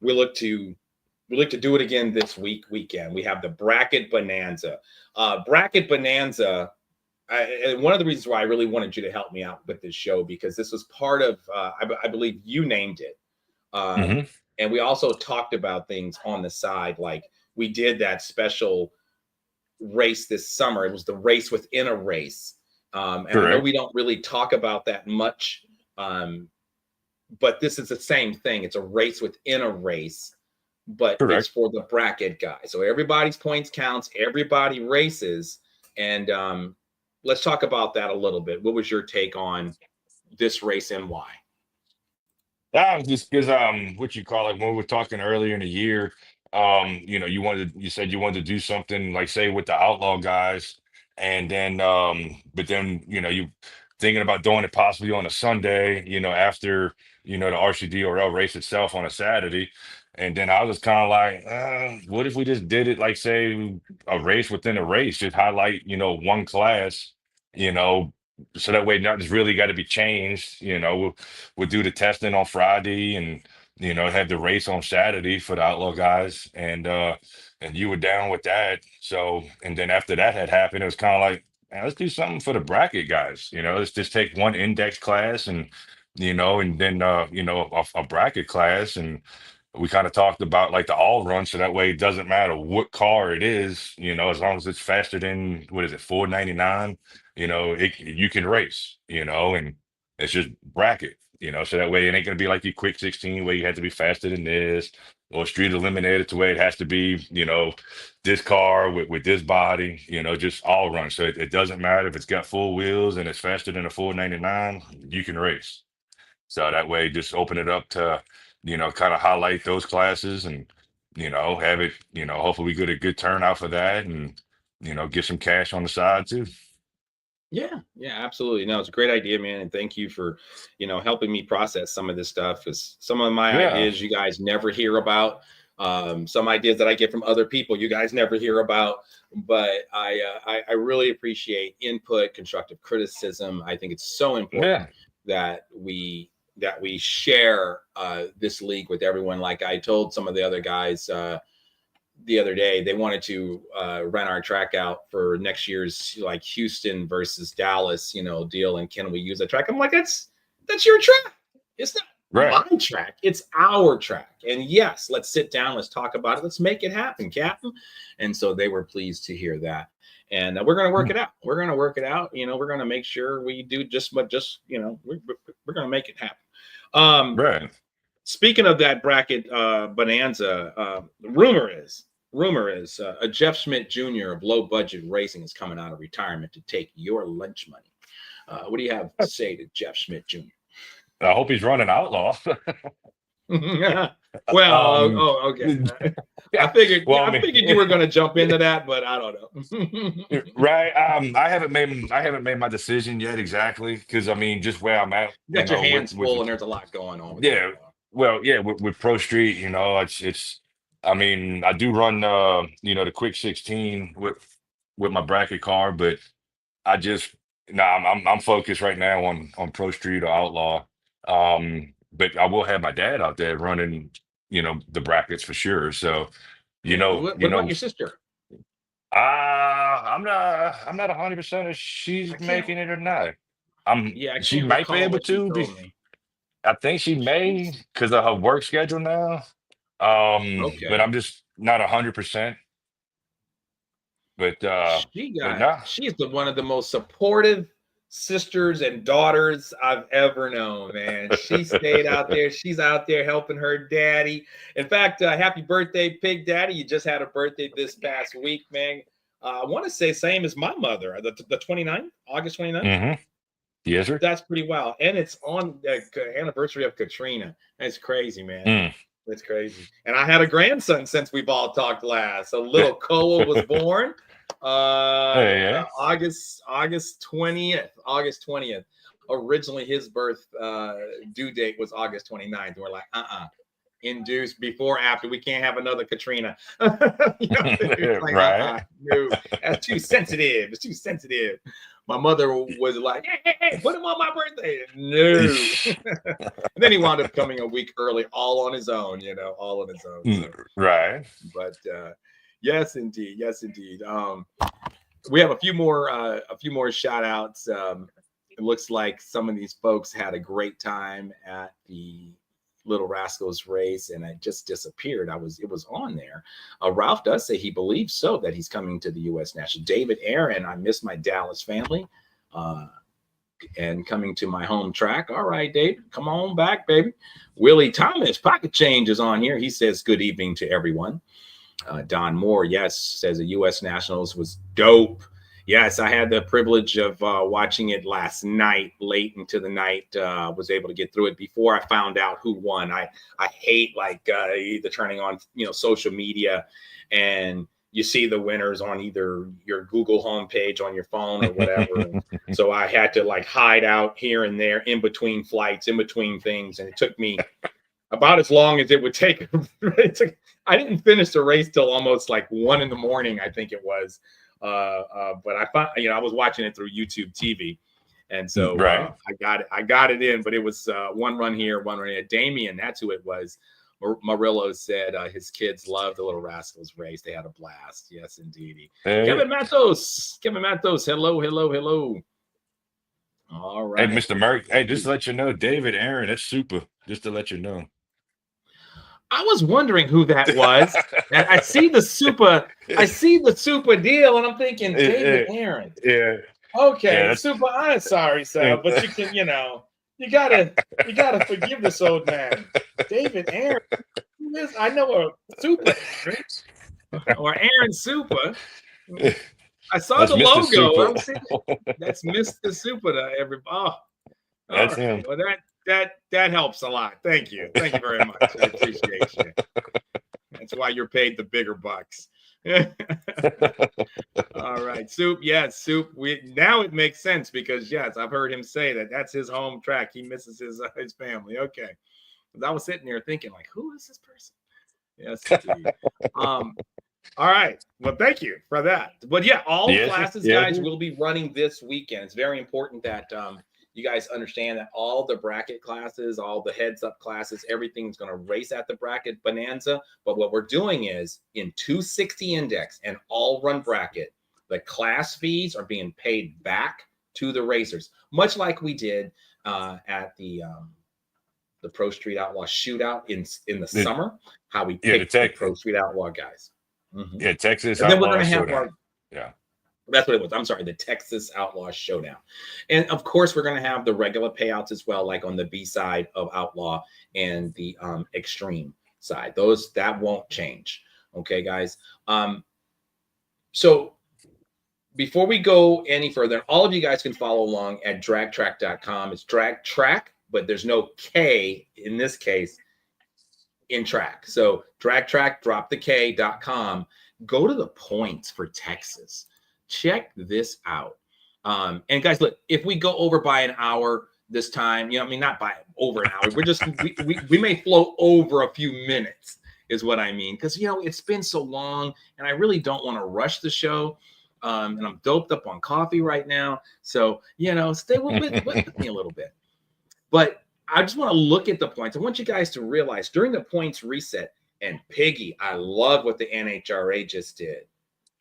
We look to do it again this weekend. We have the Bracket Bonanza. Bracket Bonanza. And one of the reasons why I really wanted you to help me out with this show, because this was part of, I believe you named it. And we also talked about things on the side. Like we did that special race this summer. It was the race within a race. And I know we don't really talk about that much. But this is the same thing. It's a race within a race, but it's for the bracket guys. So everybody's points counts, everybody races. And let's talk about that a little bit. What was your take on this race and why? Just because what you call it, when we were talking earlier in the year, you said you wanted to do something like say with the outlaw guys, and then but then you thinking about doing it possibly on a Sunday, after the RCDRL race itself on a Saturday. And then I was kind of like, what if we just did it like say a race within a race, just highlight, one class, so that way nothing's really got to be changed. We'll do the testing on Friday and have the race on Saturday for the outlaw guys. And you were down with that. So and then after that had happened, it was kind of like, man, let's do something for the bracket guys. Let's just take one index class and and then a bracket class. And we kind of talked about like the all run, so that way it doesn't matter what car it is, as long as it's faster than what is it, 499, you can race, and it's just bracket. So that way it ain't gonna be like your quick 16 where you have to be faster than this, or street eliminated to where it has to be, this car with this body, just all run. So it doesn't matter if it's got full wheels and it's faster than a 499, you can race. So that way just open it up to, kind of highlight those classes and, have it, hopefully we get a good turnout for that and, get some cash on the side too. Yeah, absolutely. No, it's a great idea, man. And thank you for, helping me process some of this stuff. Because some of my Yeah. ideas you guys never hear about. Some ideas that I get from other people you guys never hear about. But I really appreciate input, constructive criticism. I think it's so important that we share this league with everyone. Like I told some of the other guys the other day, they wanted to rent our track out for next year's like Houston versus Dallas, deal. And can we use that track? I'm like, that's your track. It's not my track. It's our track. And yes, let's sit down. Let's talk about it. Let's make it happen, Captain. And so they were pleased to hear that. And we're going to work it out. We're going to work it out. We're going to make sure we do we're going to make it happen. Speaking of that bracket bonanza, rumor is a Jeff Schmidt Jr. of Low Budget Racing is coming out of retirement to take your lunch money. What do you have to say to Jeff Schmidt Jr.? I hope he's running Outlaw. Well, okay. I figured you were going to jump into that, but I don't know. Right. I haven't made my decision yet exactly because just where I'm at. You got your hands full, and there's a lot going on. With Pro Street, it's. I do run the quick 16 with my bracket car, but I'm focused right now on Pro Street or Outlaw. But I will have my dad out there running, the brackets for sure. So, what about your sister? I'm not 100% if she's making it or not. She might be able to. I think she may because of her work schedule now. But I'm just not 100%. But she's one of the most supportive sisters and daughters I've ever known, man. She stayed out there. She's out there helping her daddy. In fact, happy birthday, Pig Daddy. You just had a birthday this past week, man. I want to say same as my mother, the 29th, August 29th. Mm-hmm. Yes, sir. That's pretty wild. And it's on the anniversary of Katrina. That's crazy, man. It's crazy. And I had a grandson since we've all talked last. So little Koa was born August 20th. Originally his birth due date was August 29th. And we're like, induced before, after. We can't have another Katrina. Like, right. No, that's too sensitive. It's too sensitive. My mother was like, hey, put him on my birthday. No. And then he wound up coming a week early, all on his own, all on his own. So. Right. But yes, indeed. We have a few more shout outs. It looks like some of these folks had a great time at the Little Rascals race, and it just disappeared. It was on there. Ralph does say he believes so, that he's coming to the U.S. National. David Aaron, I miss my Dallas family, and coming to my home track. All right, David, come on back, baby. Willie Thomas, Pocket Change, is on here. He says good evening to everyone. Don Moore, yes, says the U.S. Nationals was dope. Yes, I had the privilege of watching it last night, late into the night. Was able to get through it before I found out who won. I hate either turning on social media and you see the winners on either your Google homepage on your phone or whatever. So I had to hide out here and there in between flights, in between things, and it took me about as long as it would take. I didn't finish the race till almost 1 a.m, I think it was. But I found, I was watching it through YouTube TV, and so I got it in. But it was one run here, one run here. Damien, that's who it was. Murillo said his kids loved the Little Rascals race. They had a blast. Yes, indeed. Hey. Kevin Matos. Hello. All right. Hey, Mr. Merck. Hey, just to let you know, David Aaron, that's super. Just to let you know. I was wondering who that was. And I see the super deal, and I'm thinking David Aaron. Yeah. Okay, super. I'm sorry, sir, but you can, You gotta forgive this old man, David Aaron. Who is? I know a Super or Aaron Super. I saw That's the Mr. logo. I'm Super. saying that's Mr. Super to everybody. Oh, That's all right. him. Well, that helps a lot. Thank you very much. I appreciate you. That's why you're paid the bigger bucks. All right, Soup. Yes, Soup. Now it makes sense because yes, I've heard him say that's his home track. He misses his family. Okay, I was sitting there thinking like, who is this person? Yes, indeed. All right. Well, thank you for that. But yeah, all classes, guys, will be running this weekend. It's very important that you guys understand that all the bracket classes, all the heads up classes, everything's going to race at the bracket bonanza. But what we're doing is in 260 index and all run bracket, the class fees are being paid back to the racers, much like we did at the Pro Street Outlaw shootout in the summer. How we picked the Pro Street Outlaw guys. Mm-hmm. Yeah, Texas. And then we're going to have that's what it was. I'm sorry, the Texas Outlaw Showdown. And of course, we're going to have the regular payouts as well, like on the B side of Outlaw and the Extreme side. That won't change. Okay, guys. So before we go any further, all of you guys can follow along at dragtrack.com. It's drag track, but there's no K in this case in track. So dragtrack, drop the K.com. Go to the points for Texas. Check this out. And guys, look, if we go over by an hour this time, not by over an hour, we're just, we may flow over a few minutes is what I mean. Cause it's been so long and I really don't want to rush the show. And I'm doped up on coffee right now. So, stay with me a little bit, but I just want to look at the points. I want you guys to realize during the points reset and Piggy, I love what the NHRA just did.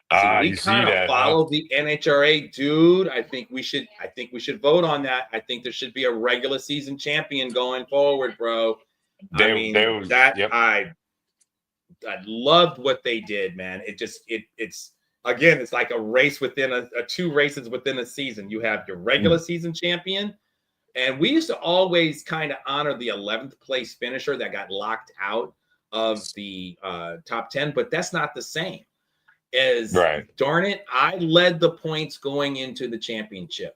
So we kind of follow the NHRA, dude. I think we should vote on that. I think there should be a regular season champion going forward, bro. I loved what they did, man. It's again, it's like a race within a two races within a season. You have your regular season champion, and we used to always kind of honor the 11th place finisher that got locked out of the top 10, but that's not the same. Darn it, I led the points going into the championship.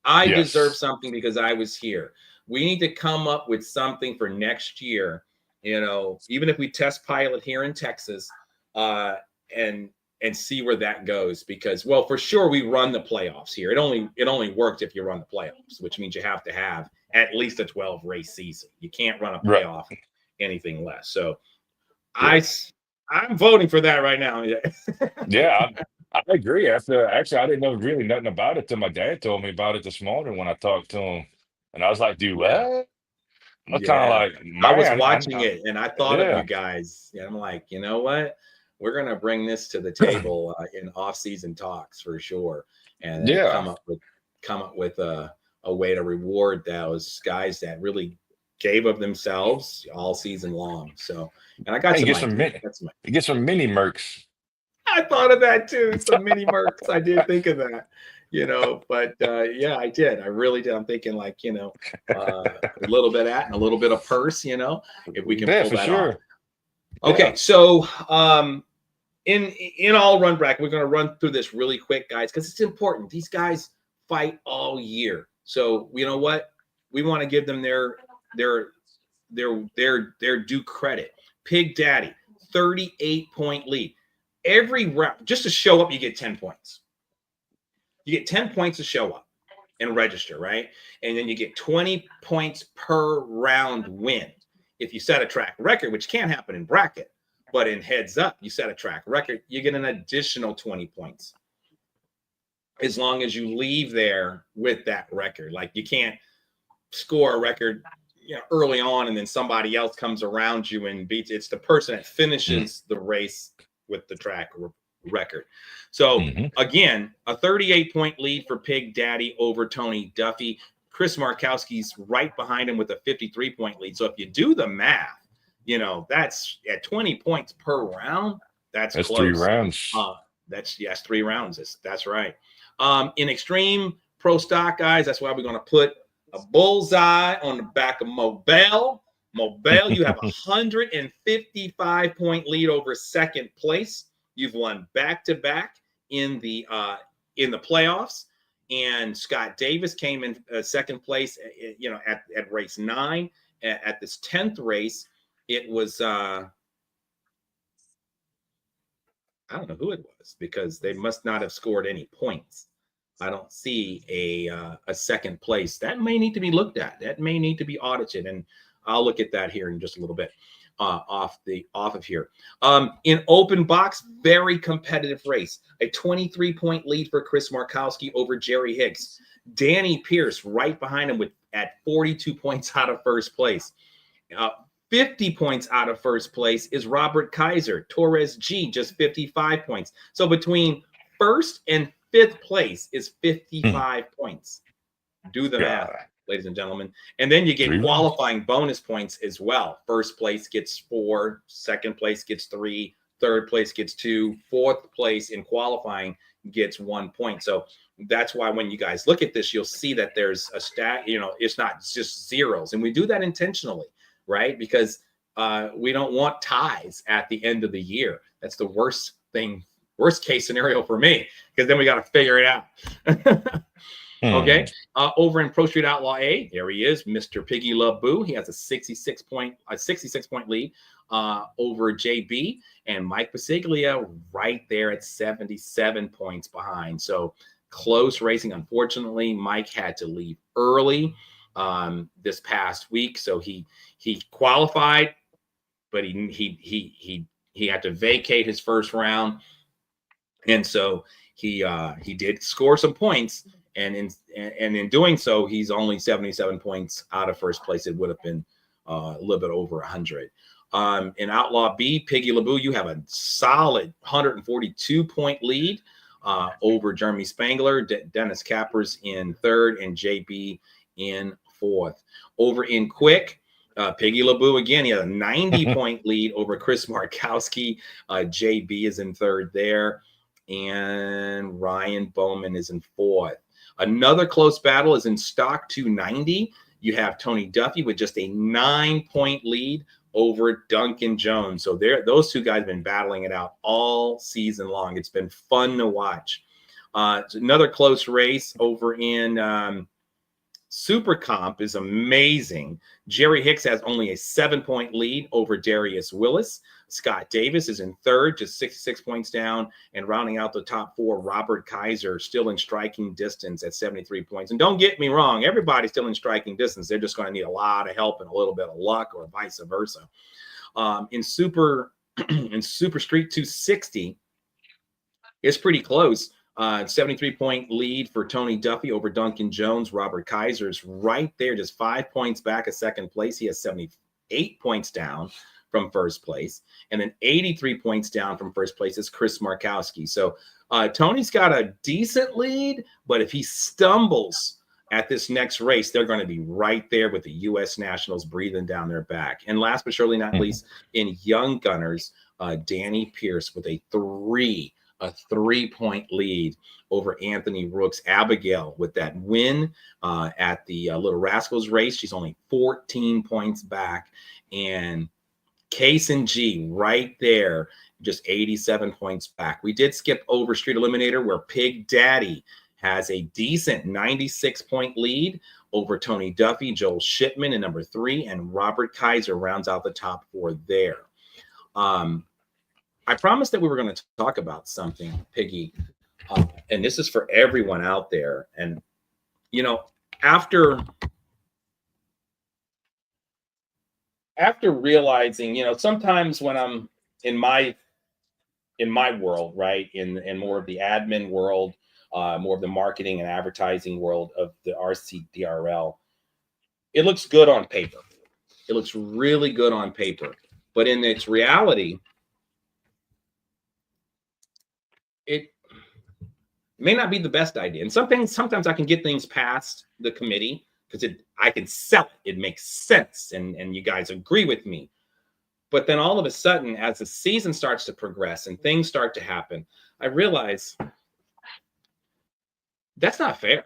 I deserve something because I was here. We need to come up with something for next year, even if we test pilot here in Texas, and see where that goes. Because, well, for sure we run the playoffs here. It only worked if you run the playoffs, which means you have to have at least a 12 race season. You can't run a playoff anything less. So I'm voting for that right now. Yeah, I agree. Actually, I didn't know really nothing about it till my dad told me about it this morning when I talked to him, and I was like, "Dude, what?" I'm kind of like, I was watching it, and I thought of you guys, and I'm like, you know what? We're gonna bring this to the table in off-season talks for sure, and come up with a way to reward those guys that really gave of themselves all season long. So, and I got get some mini mercs. I thought of that too. Some mini mercs. I did think of that, but I did. I really did. I'm thinking like, a little bit and a little bit of purse, if we can pull that off. Okay. So, in all run bracket, we're going to run through this really quick, guys, because it's important. These guys fight all year. So, you know what? We want to give them their due credit. Pig Daddy, 38-point lead. Every round, just to show up, you get 10 points. You get 10 points to show up and register, right? And then you get 20 points per round win. If you set a track record, which can't happen in bracket, but in heads up, you set a track record, you get an additional 20 points. As long as you leave there with that record. Like you can't score a record early on, and then somebody else comes around you and beats. It's the person that finishes the race with the track record. So again, a 38-point lead for Pig Daddy over Tony Duffy. Chris Markowski's right behind him with a 53-point lead. So if you do the math, that's at 20 points per round. That's close. 3 rounds. That's 3 rounds. That's right. In Extreme Pro Stock, guys, that's why we're going to put A bullseye on the back of Mobile. Mobile, you have a 155-point lead over second place. You've won back-to-back in the playoffs. And Scott Davis came in second place, at race 9. At this 10th race, it was I don't know who it was because they must not have scored any points. I don't see a second place. That may need to be looked at. That may need to be audited, and I'll look at that here in just a little bit. Off of here. In open box, very competitive race. A 23-point lead for Chris Markowski over Jerry Hicks. Danny Pierce right behind him at 42 points out of first place. 50 points out of first place is Robert Kaiser. Torres G, just 55 points. So between first and fifth place is 55 points. Do the math, ladies and gentlemen. And then you get qualifying bonus points as well. First place gets 4, second place gets 3, third place gets 2, fourth place in qualifying gets 1 point. So that's why when you guys look at this, you'll see that there's a stat, it's not just zeros. And we do that intentionally, right? Because we don't want ties at the end of the year. That's the worst case scenario for me, because then we got to figure it out. Okay. Over in Pro Street Outlaw A, there he is, Mr. Piggy Love Boo. He has a 66 point lead over JB, and Mike Basiglia right there at 77 points behind. So close racing. Unfortunately, Mike had to leave early this past week, so he qualified, but he had to vacate his first round, and so he did score some points. And in doing so, he's only 77 points out of first place. It would have been a little bit over 100. In Outlaw B, Piggy LeBou, you have a solid 142-point lead over Jeremy Spangler. Dennis Cappers in third, and JB in fourth. Over in Quick, Piggy LeBou again. He had a 90-point lead over Chris Markowski. JB is in third there, and Ryan Bowman is in fourth. Another close battle is in Stock 290. You have Tony Duffy with just a 9-point lead over Duncan Jones. So those two guys have been battling it out all season long. It's been fun to watch. It's another close race over in Super Comp is amazing. Jerry Hicks has only a 7-point lead over Darius Willis. Scott Davis is in third, just 66 points down. And rounding out the top 4, Robert Kaiser, still in striking distance at 73 points. And don't get me wrong, everybody's still in striking distance. They're just going to need a lot of help and a little bit of luck, or vice versa. In Super Street 260, it's pretty close. 73-point lead for Tony Duffy over Duncan Jones. Robert Kaiser's right there, just 5 points back of second place. He has 78 points down from first place. And then 83 points down from first place is Chris Markowski. So Tony's got a decent lead, but if he stumbles at this next race, they're going to be right there with the U.S. Nationals breathing down their back. And last but surely not least, in Young Gunners, Danny Pierce with a 3-point lead over Anthony Rooks. Abigail with that win at the Little Rascals race. She's only 14 points back. And Case and G right there, just 87 points back. We did skip over Street Eliminator, where Pig Daddy has a decent 96-point lead over Tony Duffy, Joel Shipman in number 3, and Robert Kaiser rounds out the top 4 there. I promised that we were going to talk about something, Piggy, and this is for everyone out there. And, after realizing, sometimes when I'm in my world, right, in more of the admin world, more of the marketing and advertising world of the RCDRL, it looks good on paper. It looks really good on paper. But in its reality, it may not be the best idea. And sometimes I can get things past the committee because I can sell it. It makes sense, and you guys agree with me. But then all of a sudden, as the season starts to progress and things start to happen, I realize that's not fair.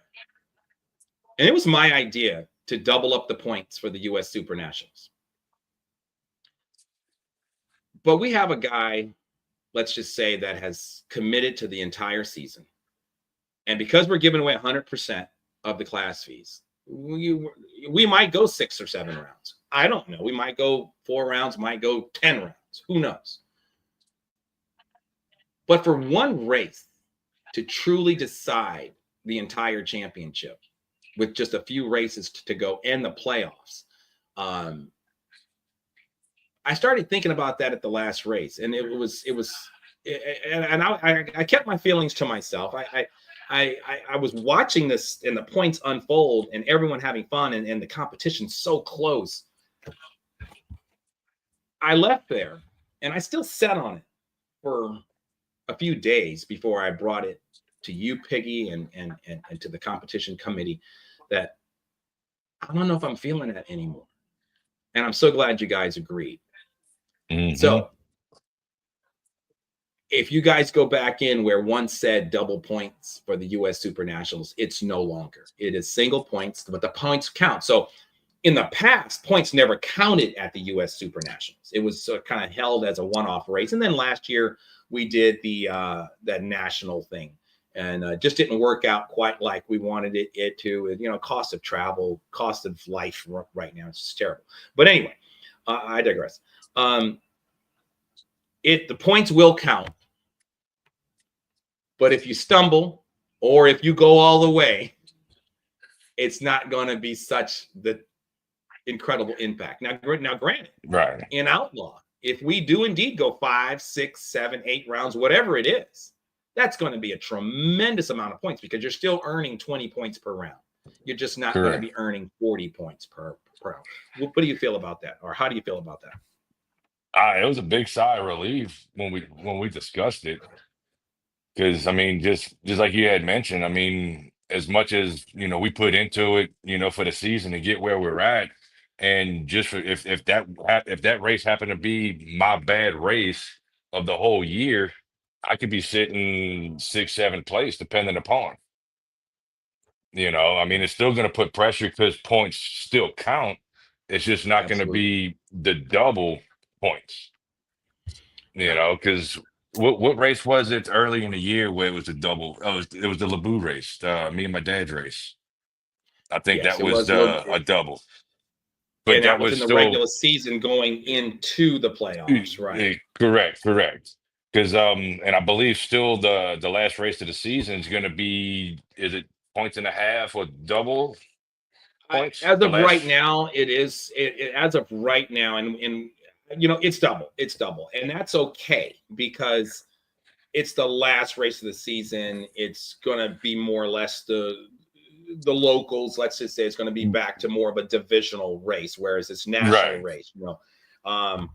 And it was my idea to double up the points for the U.S. Super Nationals. But we have a guy, let's just say, that has committed to the entire season. And because we're giving away 100% of the class fees, we might go 6 or 7 rounds. I don't know. We might go 4 rounds, might go 10 rounds. Who knows? But for one race to truly decide the entire championship with just a few races to go and the playoffs, I started thinking about that at the last race, and I kept my feelings to myself. I was watching this and the points unfold and everyone having fun and the competition so close. I left there and I still sat on it for a few days before I brought it to you, Piggy, and to the competition committee, that I don't know if I'm feeling that anymore. And I'm so glad you guys agreed. Mm-hmm. So if you guys go back in where one said double points for the U.S. Super Nationals, it's no longer. It is single points, but the points count. So in the past, points never counted at the U.S. Super Nationals. It was kind of held as a one-off race. And then last year we did that national thing, and just didn't work out quite like we wanted it to. You know, cost of travel, cost of life right now, it's just terrible. But anyway, I digress. The points will count, but if you stumble or if you go all the way, it's not going to be such the incredible impact. Now, granted, right, in Outlaw, if we do indeed go 5, 6, 7, 8 rounds, whatever it is, that's going to be a tremendous amount of points because you're still earning 20 points per round. You're just not going to be earning 40 points per round. What do you feel about that, or how do you feel about that? It was a big sigh of relief when we discussed it, because I mean, just like you had mentioned, I mean, as much as we put into it, for the season to get where we're at, and just for if that race happened to be my bad race of the whole year, I could be sitting 6th, 7th place, depending upon. I mean, it's still going to put pressure because points still count. It's just not going to be the double points, because what race was it early in the year where it was a double? Oh, it was the Lebu race, me and my dad's race. I think that was a double. But and that was in the regular season going into the playoffs, right? Correct. Because and I believe still the last race of the season is going to be, is it 1.5 points or double points? As of right now, it is. As of right now, and it's double. It's double, and that's okay because it's the last race of the season. It's going to be more or less the locals. Let's just say it's going to be back to more of a divisional race, whereas it's national race.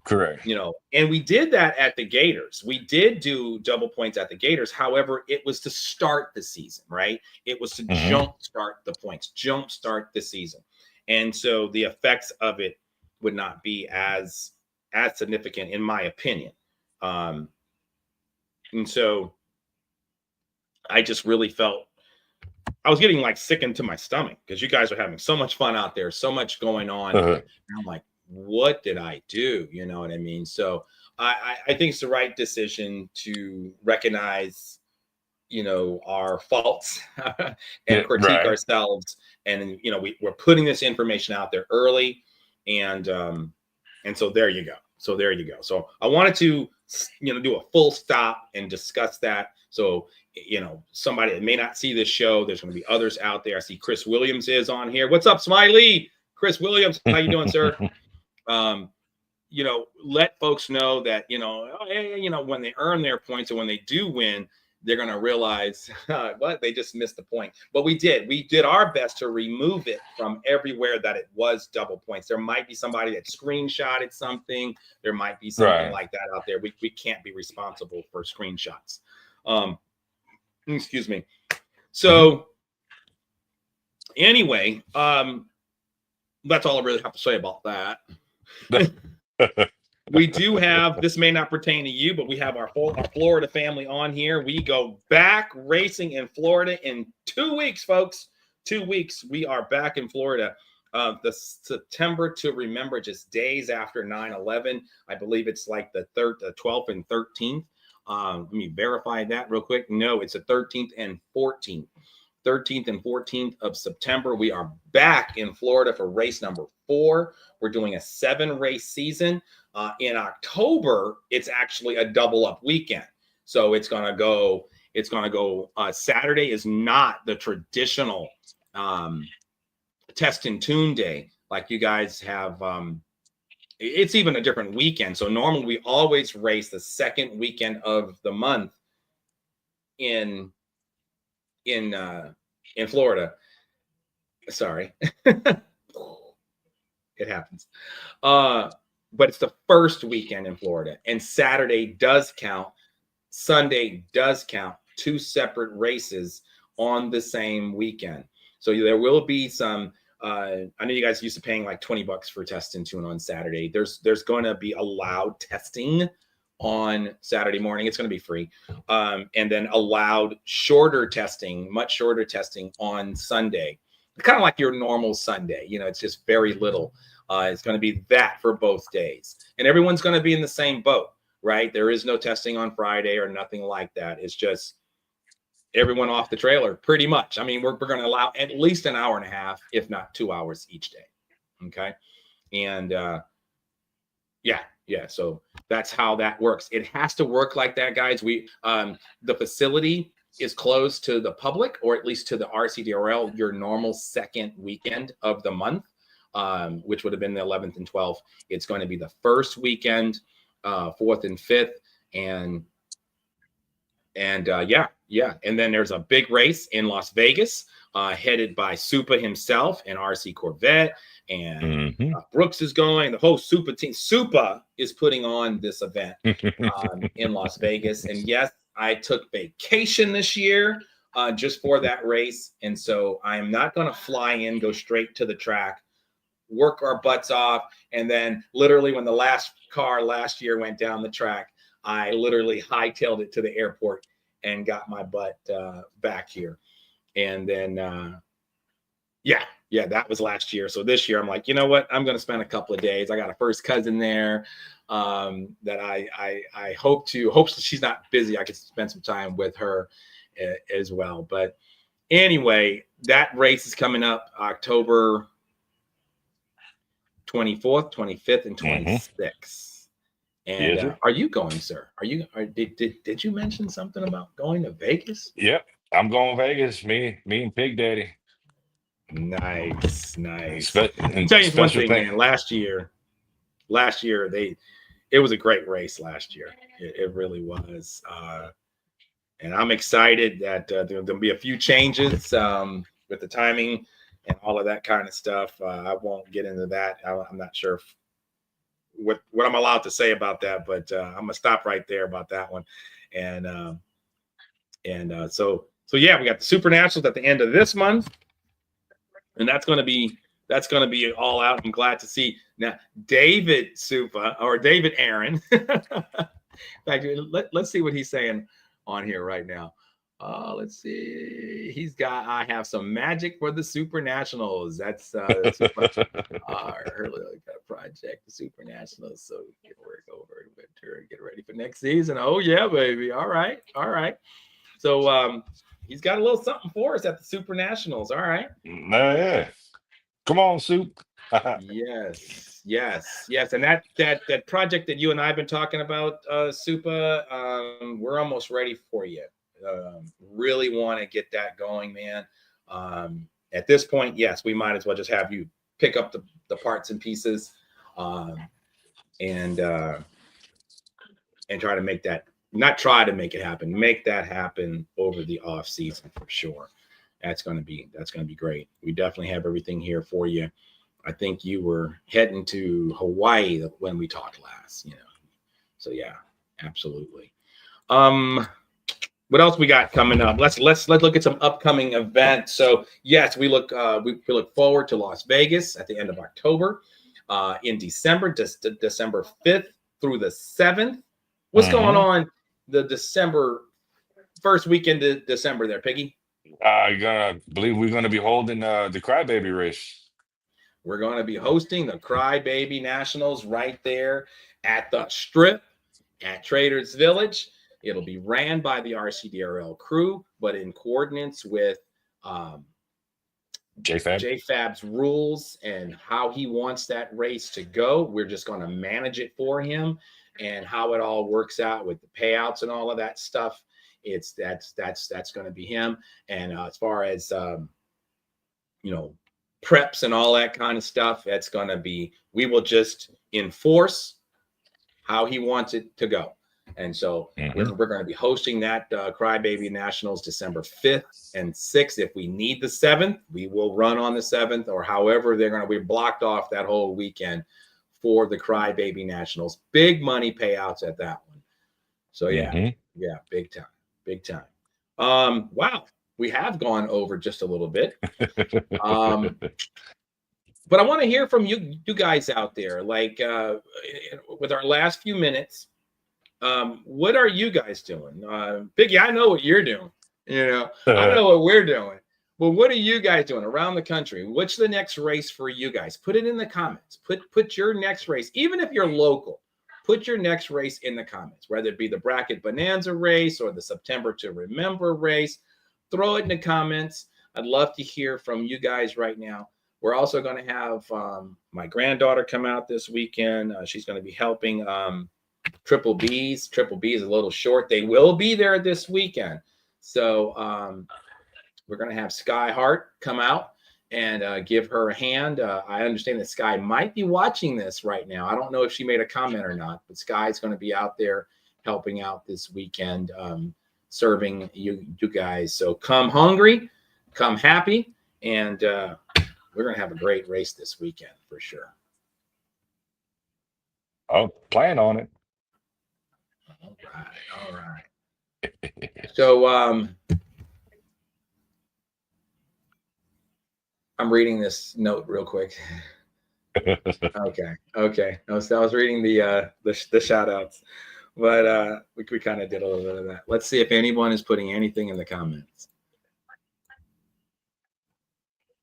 Correct. And we did that at the Gators. We did do double points at the Gators. However, it was to start the season, right? It was to jumpstart the points, jumpstart the season, and so the effects of it would not be as significant, in my opinion. And so I just really felt I was getting like sick into my stomach because you guys are having so much fun out there, so much going on. And I'm like, what did I do? You know what I mean? So I think it's the right decision to recognize, our faults and critique ourselves. And, we're putting this information out there early. And so there you go. So I wanted to, do a full stop and discuss that. So, somebody that may not see this show, there's going to be others out there. I see Chris Williams is on here. What's up, Smiley? Chris Williams, how you doing, sir? Let folks know that, when they earn their points and when they do win, they're going to realize they just missed the point. But we did our best to remove it from everywhere that it was double points. There might be somebody that screenshotted something. There might be something like that out there. We can't be responsible for screenshots. Excuse me. So anyway, that's all I really have to say about that. We do have, this may not pertain to you, but we have our Florida family on here. We go back racing in Florida in 2 weeks, folks. 2 weeks. We are back in Florida. the September to remember, just days after 9/11. I believe it's like the 12th and 13th. Let me verify that real quick. No, it's the 13th and 14th. 13th and 14th of September. We are back in Florida for race number 4. We're doing a 7-race season. In October, it's actually a double up weekend. So it's going to go, Saturday is not the traditional test and tune day like you guys have. It's even a different weekend. So normally we always race the second weekend of the month in Florida. Sorry. It happens. But it's the first weekend in Florida, and Saturday does count. Sunday does count. 2 separate races on the same weekend. So there will be some, I know you guys used to paying like $20 for test and tune on Saturday. There's going to be allowed testing on Saturday morning. It's going to be free. And then allowed shorter testing, much shorter testing on Sunday. It's kind of like your normal Sunday. You know, it's just very little. It's going to be that for both days. And everyone's going to be in the same boat, right? There is no testing on Friday or nothing like that. It's just everyone off the trailer, pretty much. I mean, we're going to allow at least an hour and a half, if not 2 hours each day. Okay. And yeah. So that's how that works. It has to work like that, guys. The facility is closed to the public, or at least to the RCDRL, your normal second weekend of the month, which would have been the 11th and 12th. It's going to be the first weekend, 4th and 5th. And yeah. And then there's a big race in Las Vegas, headed by Supa himself and RC Corvette, and Brooks is going. The whole Supa team. Supa is putting on this event in Las Vegas. And yes, I took vacation this year just for that race. And so I am not going to fly in, go straight to the track, work our butts off. And then literally when the last car last year went down the track, I literally hightailed it to the airport and got my butt back here. And then, yeah, that was last year. So this year I'm like, you know what? I'm going to spend a couple of days. I got a first cousin there that I hope she's not busy. I could spend some time with her as well. But anyway, that race is coming up October 24th, 25th, and 26th. And are you going, sir? Did you mention something about going to Vegas? Yep, I'm going to Vegas. Me and Pig Daddy. Nice. I'll tell you one thing, man. Last year, it was a great race last year. It really was. And I'm excited that there'll be a few changes with the timing and all of that kind of stuff. I won't get into that. I'm not sure what I'm allowed to say about that, but I'm gonna stop right there about that one. And so yeah, we got the Supernationals at the end of this month, and that's gonna be all out. I'm glad to see now David Supa, or David Aaron. In fact, let's see what he's saying on here right now. Let's see. He's got, I have some magic for the Supernationals. That's our project, the Supernationals. So work over winter and get ready for next season. Oh yeah, baby. All right. So he's got a little something for us at the Supernationals. All right. Yeah. Come on, Soup. Yes. And that project that you and I have been talking about, Supa, we're almost ready for you. Really want to get that going, man. At this point, yes, we might as well just have you pick up the parts and pieces, and try to make that, not try to make it happen, make that happen over the off season for sure. That's going to be great. We definitely have everything here for you. I think you were heading to Hawaii when we talked last, so yeah, absolutely. What else we got coming up? Let's look at some upcoming events. So yes, we look forward to Las Vegas at the end of October. In December, December 5th through the 7th. What's going on the December first weekend of December there, Piggy? I believe we're gonna be holding the Crybaby race. We're going to be hosting the Crybaby Nationals right there at the Strip at Traders Village. It'll be ran by the RCDRL crew, but in coordinates with JFab's rules and how he wants that race to go. We're just going to manage it for him, and how it all works out with the payouts and all of that stuff. That's going to be him. And as far as preps and all that kind of stuff, that's going to be, we will just enforce how he wants it to go. And so we're going to be hosting that Crybaby Nationals December 5th and 6th. If we need the 7th, we will run on the 7th, or however they're going to be blocked off that whole weekend for the Crybaby Nationals. Big money payouts at that one. So yeah, big time. Wow, we have gone over just a little bit. But I want to hear from you guys out there, like with our last few minutes. What are you guys doing? Biggie, I know what you're doing. I know what we're doing. But what are you guys doing around the country? What's the next race for you guys? Put it in the comments. Put your next race, even if you're local. Put your next race in the comments, whether it be the Bracket Bonanza race or the September to Remember race. Throw it in the comments. I'd love to hear from you guys right now. We're also going to have my granddaughter come out this weekend. She's going to be helping Triple B's. Triple B is a little short. They will be there this weekend. So we're going to have Sky Hart come out and give her a hand. I understand that Sky might be watching this right now. I don't know if she made a comment or not, but Sky's going to be out there helping out this weekend, serving you guys. So come hungry, come happy, and we're going to have a great race this weekend for sure. I'll plan on it. All right. So I'm reading this note real quick. Okay. I was reading the shout outs, but we kind of did a little bit of that. Let's see if anyone is putting anything in the comments.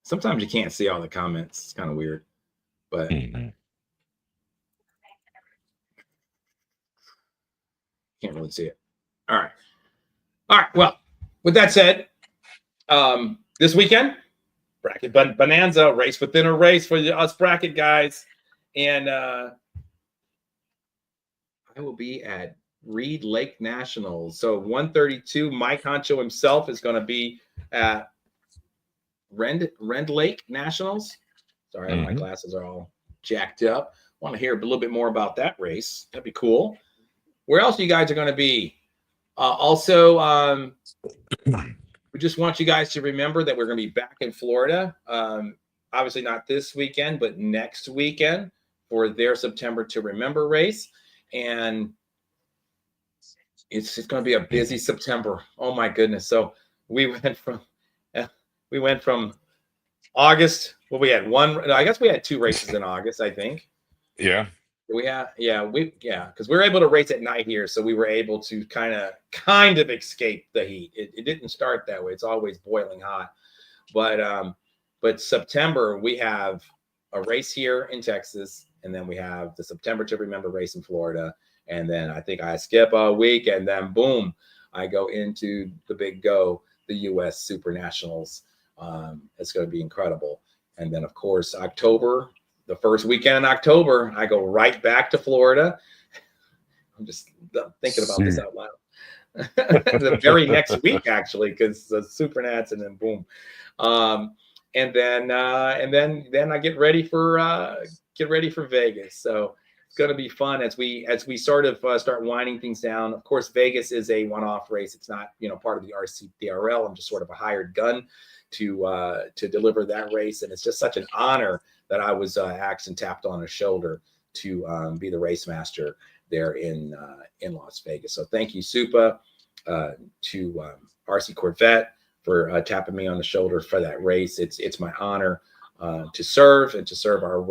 Sometimes you can't see all the comments. It's kind of weird, but can't really see it. All right. Well, with that said, this weekend, Bracket Bonanza, race within a race for us bracket guys. And I will be at Reed Lake Nationals. So 132, Mike Honcho himself is going to be at Rend Lake Nationals. Sorry, my glasses are all jacked up. Want to hear a little bit more about that race. That'd be cool. Where else you guys are going to be? Also, we just want you guys to remember that we're going to be back in Florida. Obviously not this weekend, but next weekend for their September to Remember race. And it's going to be a busy September. Oh my goodness. So we went from August. Well, we had I guess we had 2 races in August, I think. Yeah. Because we were able to race at night here, so we were able to kind of escape the heat. It didn't start that way. It's always boiling hot. But September we have a race here in Texas, and then we have the September to Remember race in Florida, and then I think I skip a week, and then boom, I go into the big go, the U.S. Super Nationals. It's going to be incredible. And then of course October. The first weekend in October, I go right back to Florida. I'm just thinking about this out loud. The very next week, actually, because the Super Nats, and then boom, and then I get ready for Vegas. So it's going to be fun as we sort of start winding things down. Of course, Vegas is a one-off race. It's not part of the RCDRL. I'm just sort of a hired gun to deliver that race, and it's just such an honor that I was asked and tapped on a shoulder to be the race master there in Las Vegas. So thank you, Supa, to RC Corvette for tapping me on the shoulder for that race. It's my honor to serve our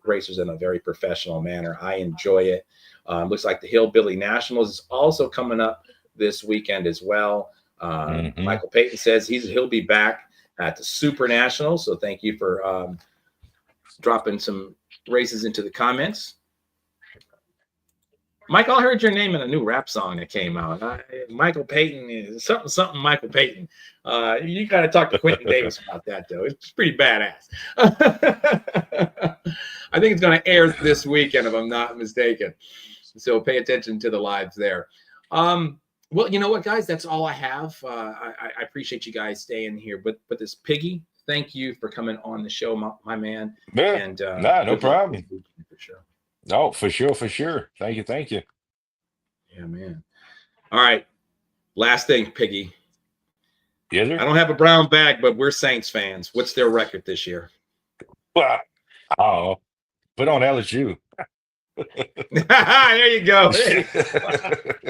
racers in a very professional manner. I enjoy it. Looks like the Hillbilly Nationals is also coming up this weekend as well. Michael Payton says he'll be back at the Super Nationals. So thank you for dropping some races into the comments. Mike, I heard your name in a new rap song that came out. Michael Payton is something Michael Payton. You got to talk to Quentin Davis about that, though. It's pretty badass. I think it's going to air this weekend, if I'm not mistaken. So pay attention to the lives there. Well, you know what, guys? That's all I have. I appreciate you guys staying here. But this Piggy, thank you for coming on the show, my man. Yeah, and no problem. For sure. No, for sure. Thank you. Yeah, man. All right. Last thing, Piggy. Yes, sir. I don't have a brown bag, but we're Saints fans. What's their record this year? Well, oh, put on LSU. There you go.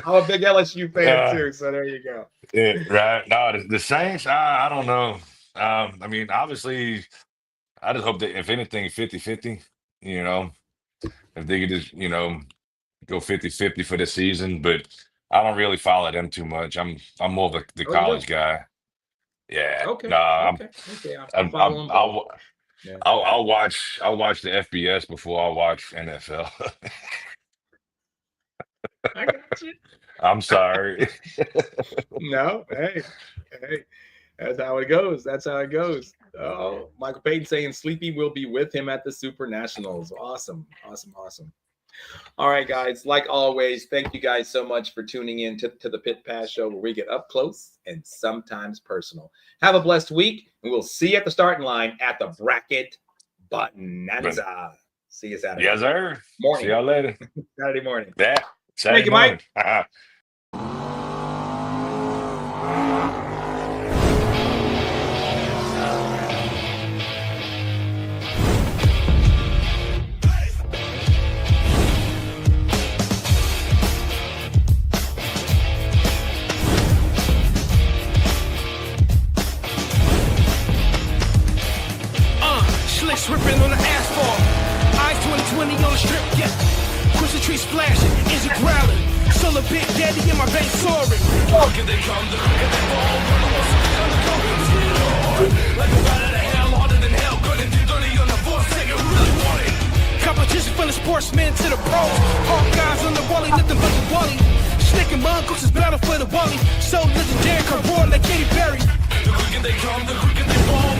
I'm a big LSU fan too, so there you go. Yeah, right. No, the Saints, I don't know. I mean, obviously, I just hope that if anything, 50-50, you know, if they could just, you know, go 50-50 for the season, but I don't really follow them too much. I'm more of the college guy. Yeah. Okay. No, Okay. I'll watch the FBS before I watch NFL. I got you. I'm sorry. No, hey, that's how it goes. Oh, Michael Payton saying Sleepy will be with him at the Super Nationals. Awesome. All right, guys. Like always, thank you guys so much for tuning in to the Pit Pass Show, where we get up close and sometimes personal. Have a blessed week, and we'll see you at the starting line at the Bracket Bonanza. See you Saturday. Yes, sir. Morning. See y'all later. Saturday morning. Yeah. Thank you, Mike. Slicks ripping on the asphalt. Eyes 2020 on the strip, yeah. Christmas tree splashing, engine growling. Solar big daddy in my veins soaring. Can they come? Can they fall? Like a ride out of hell, harder than hell. Good and dirty on the force, take it really want it. Competition from the sportsmen to the pros. Hawk guys on the wally, nothing but the wally. Snake and mongoose is battle for the wally. So legendary, can roar like Katy Perry. The quicker they come, the quicker they fall.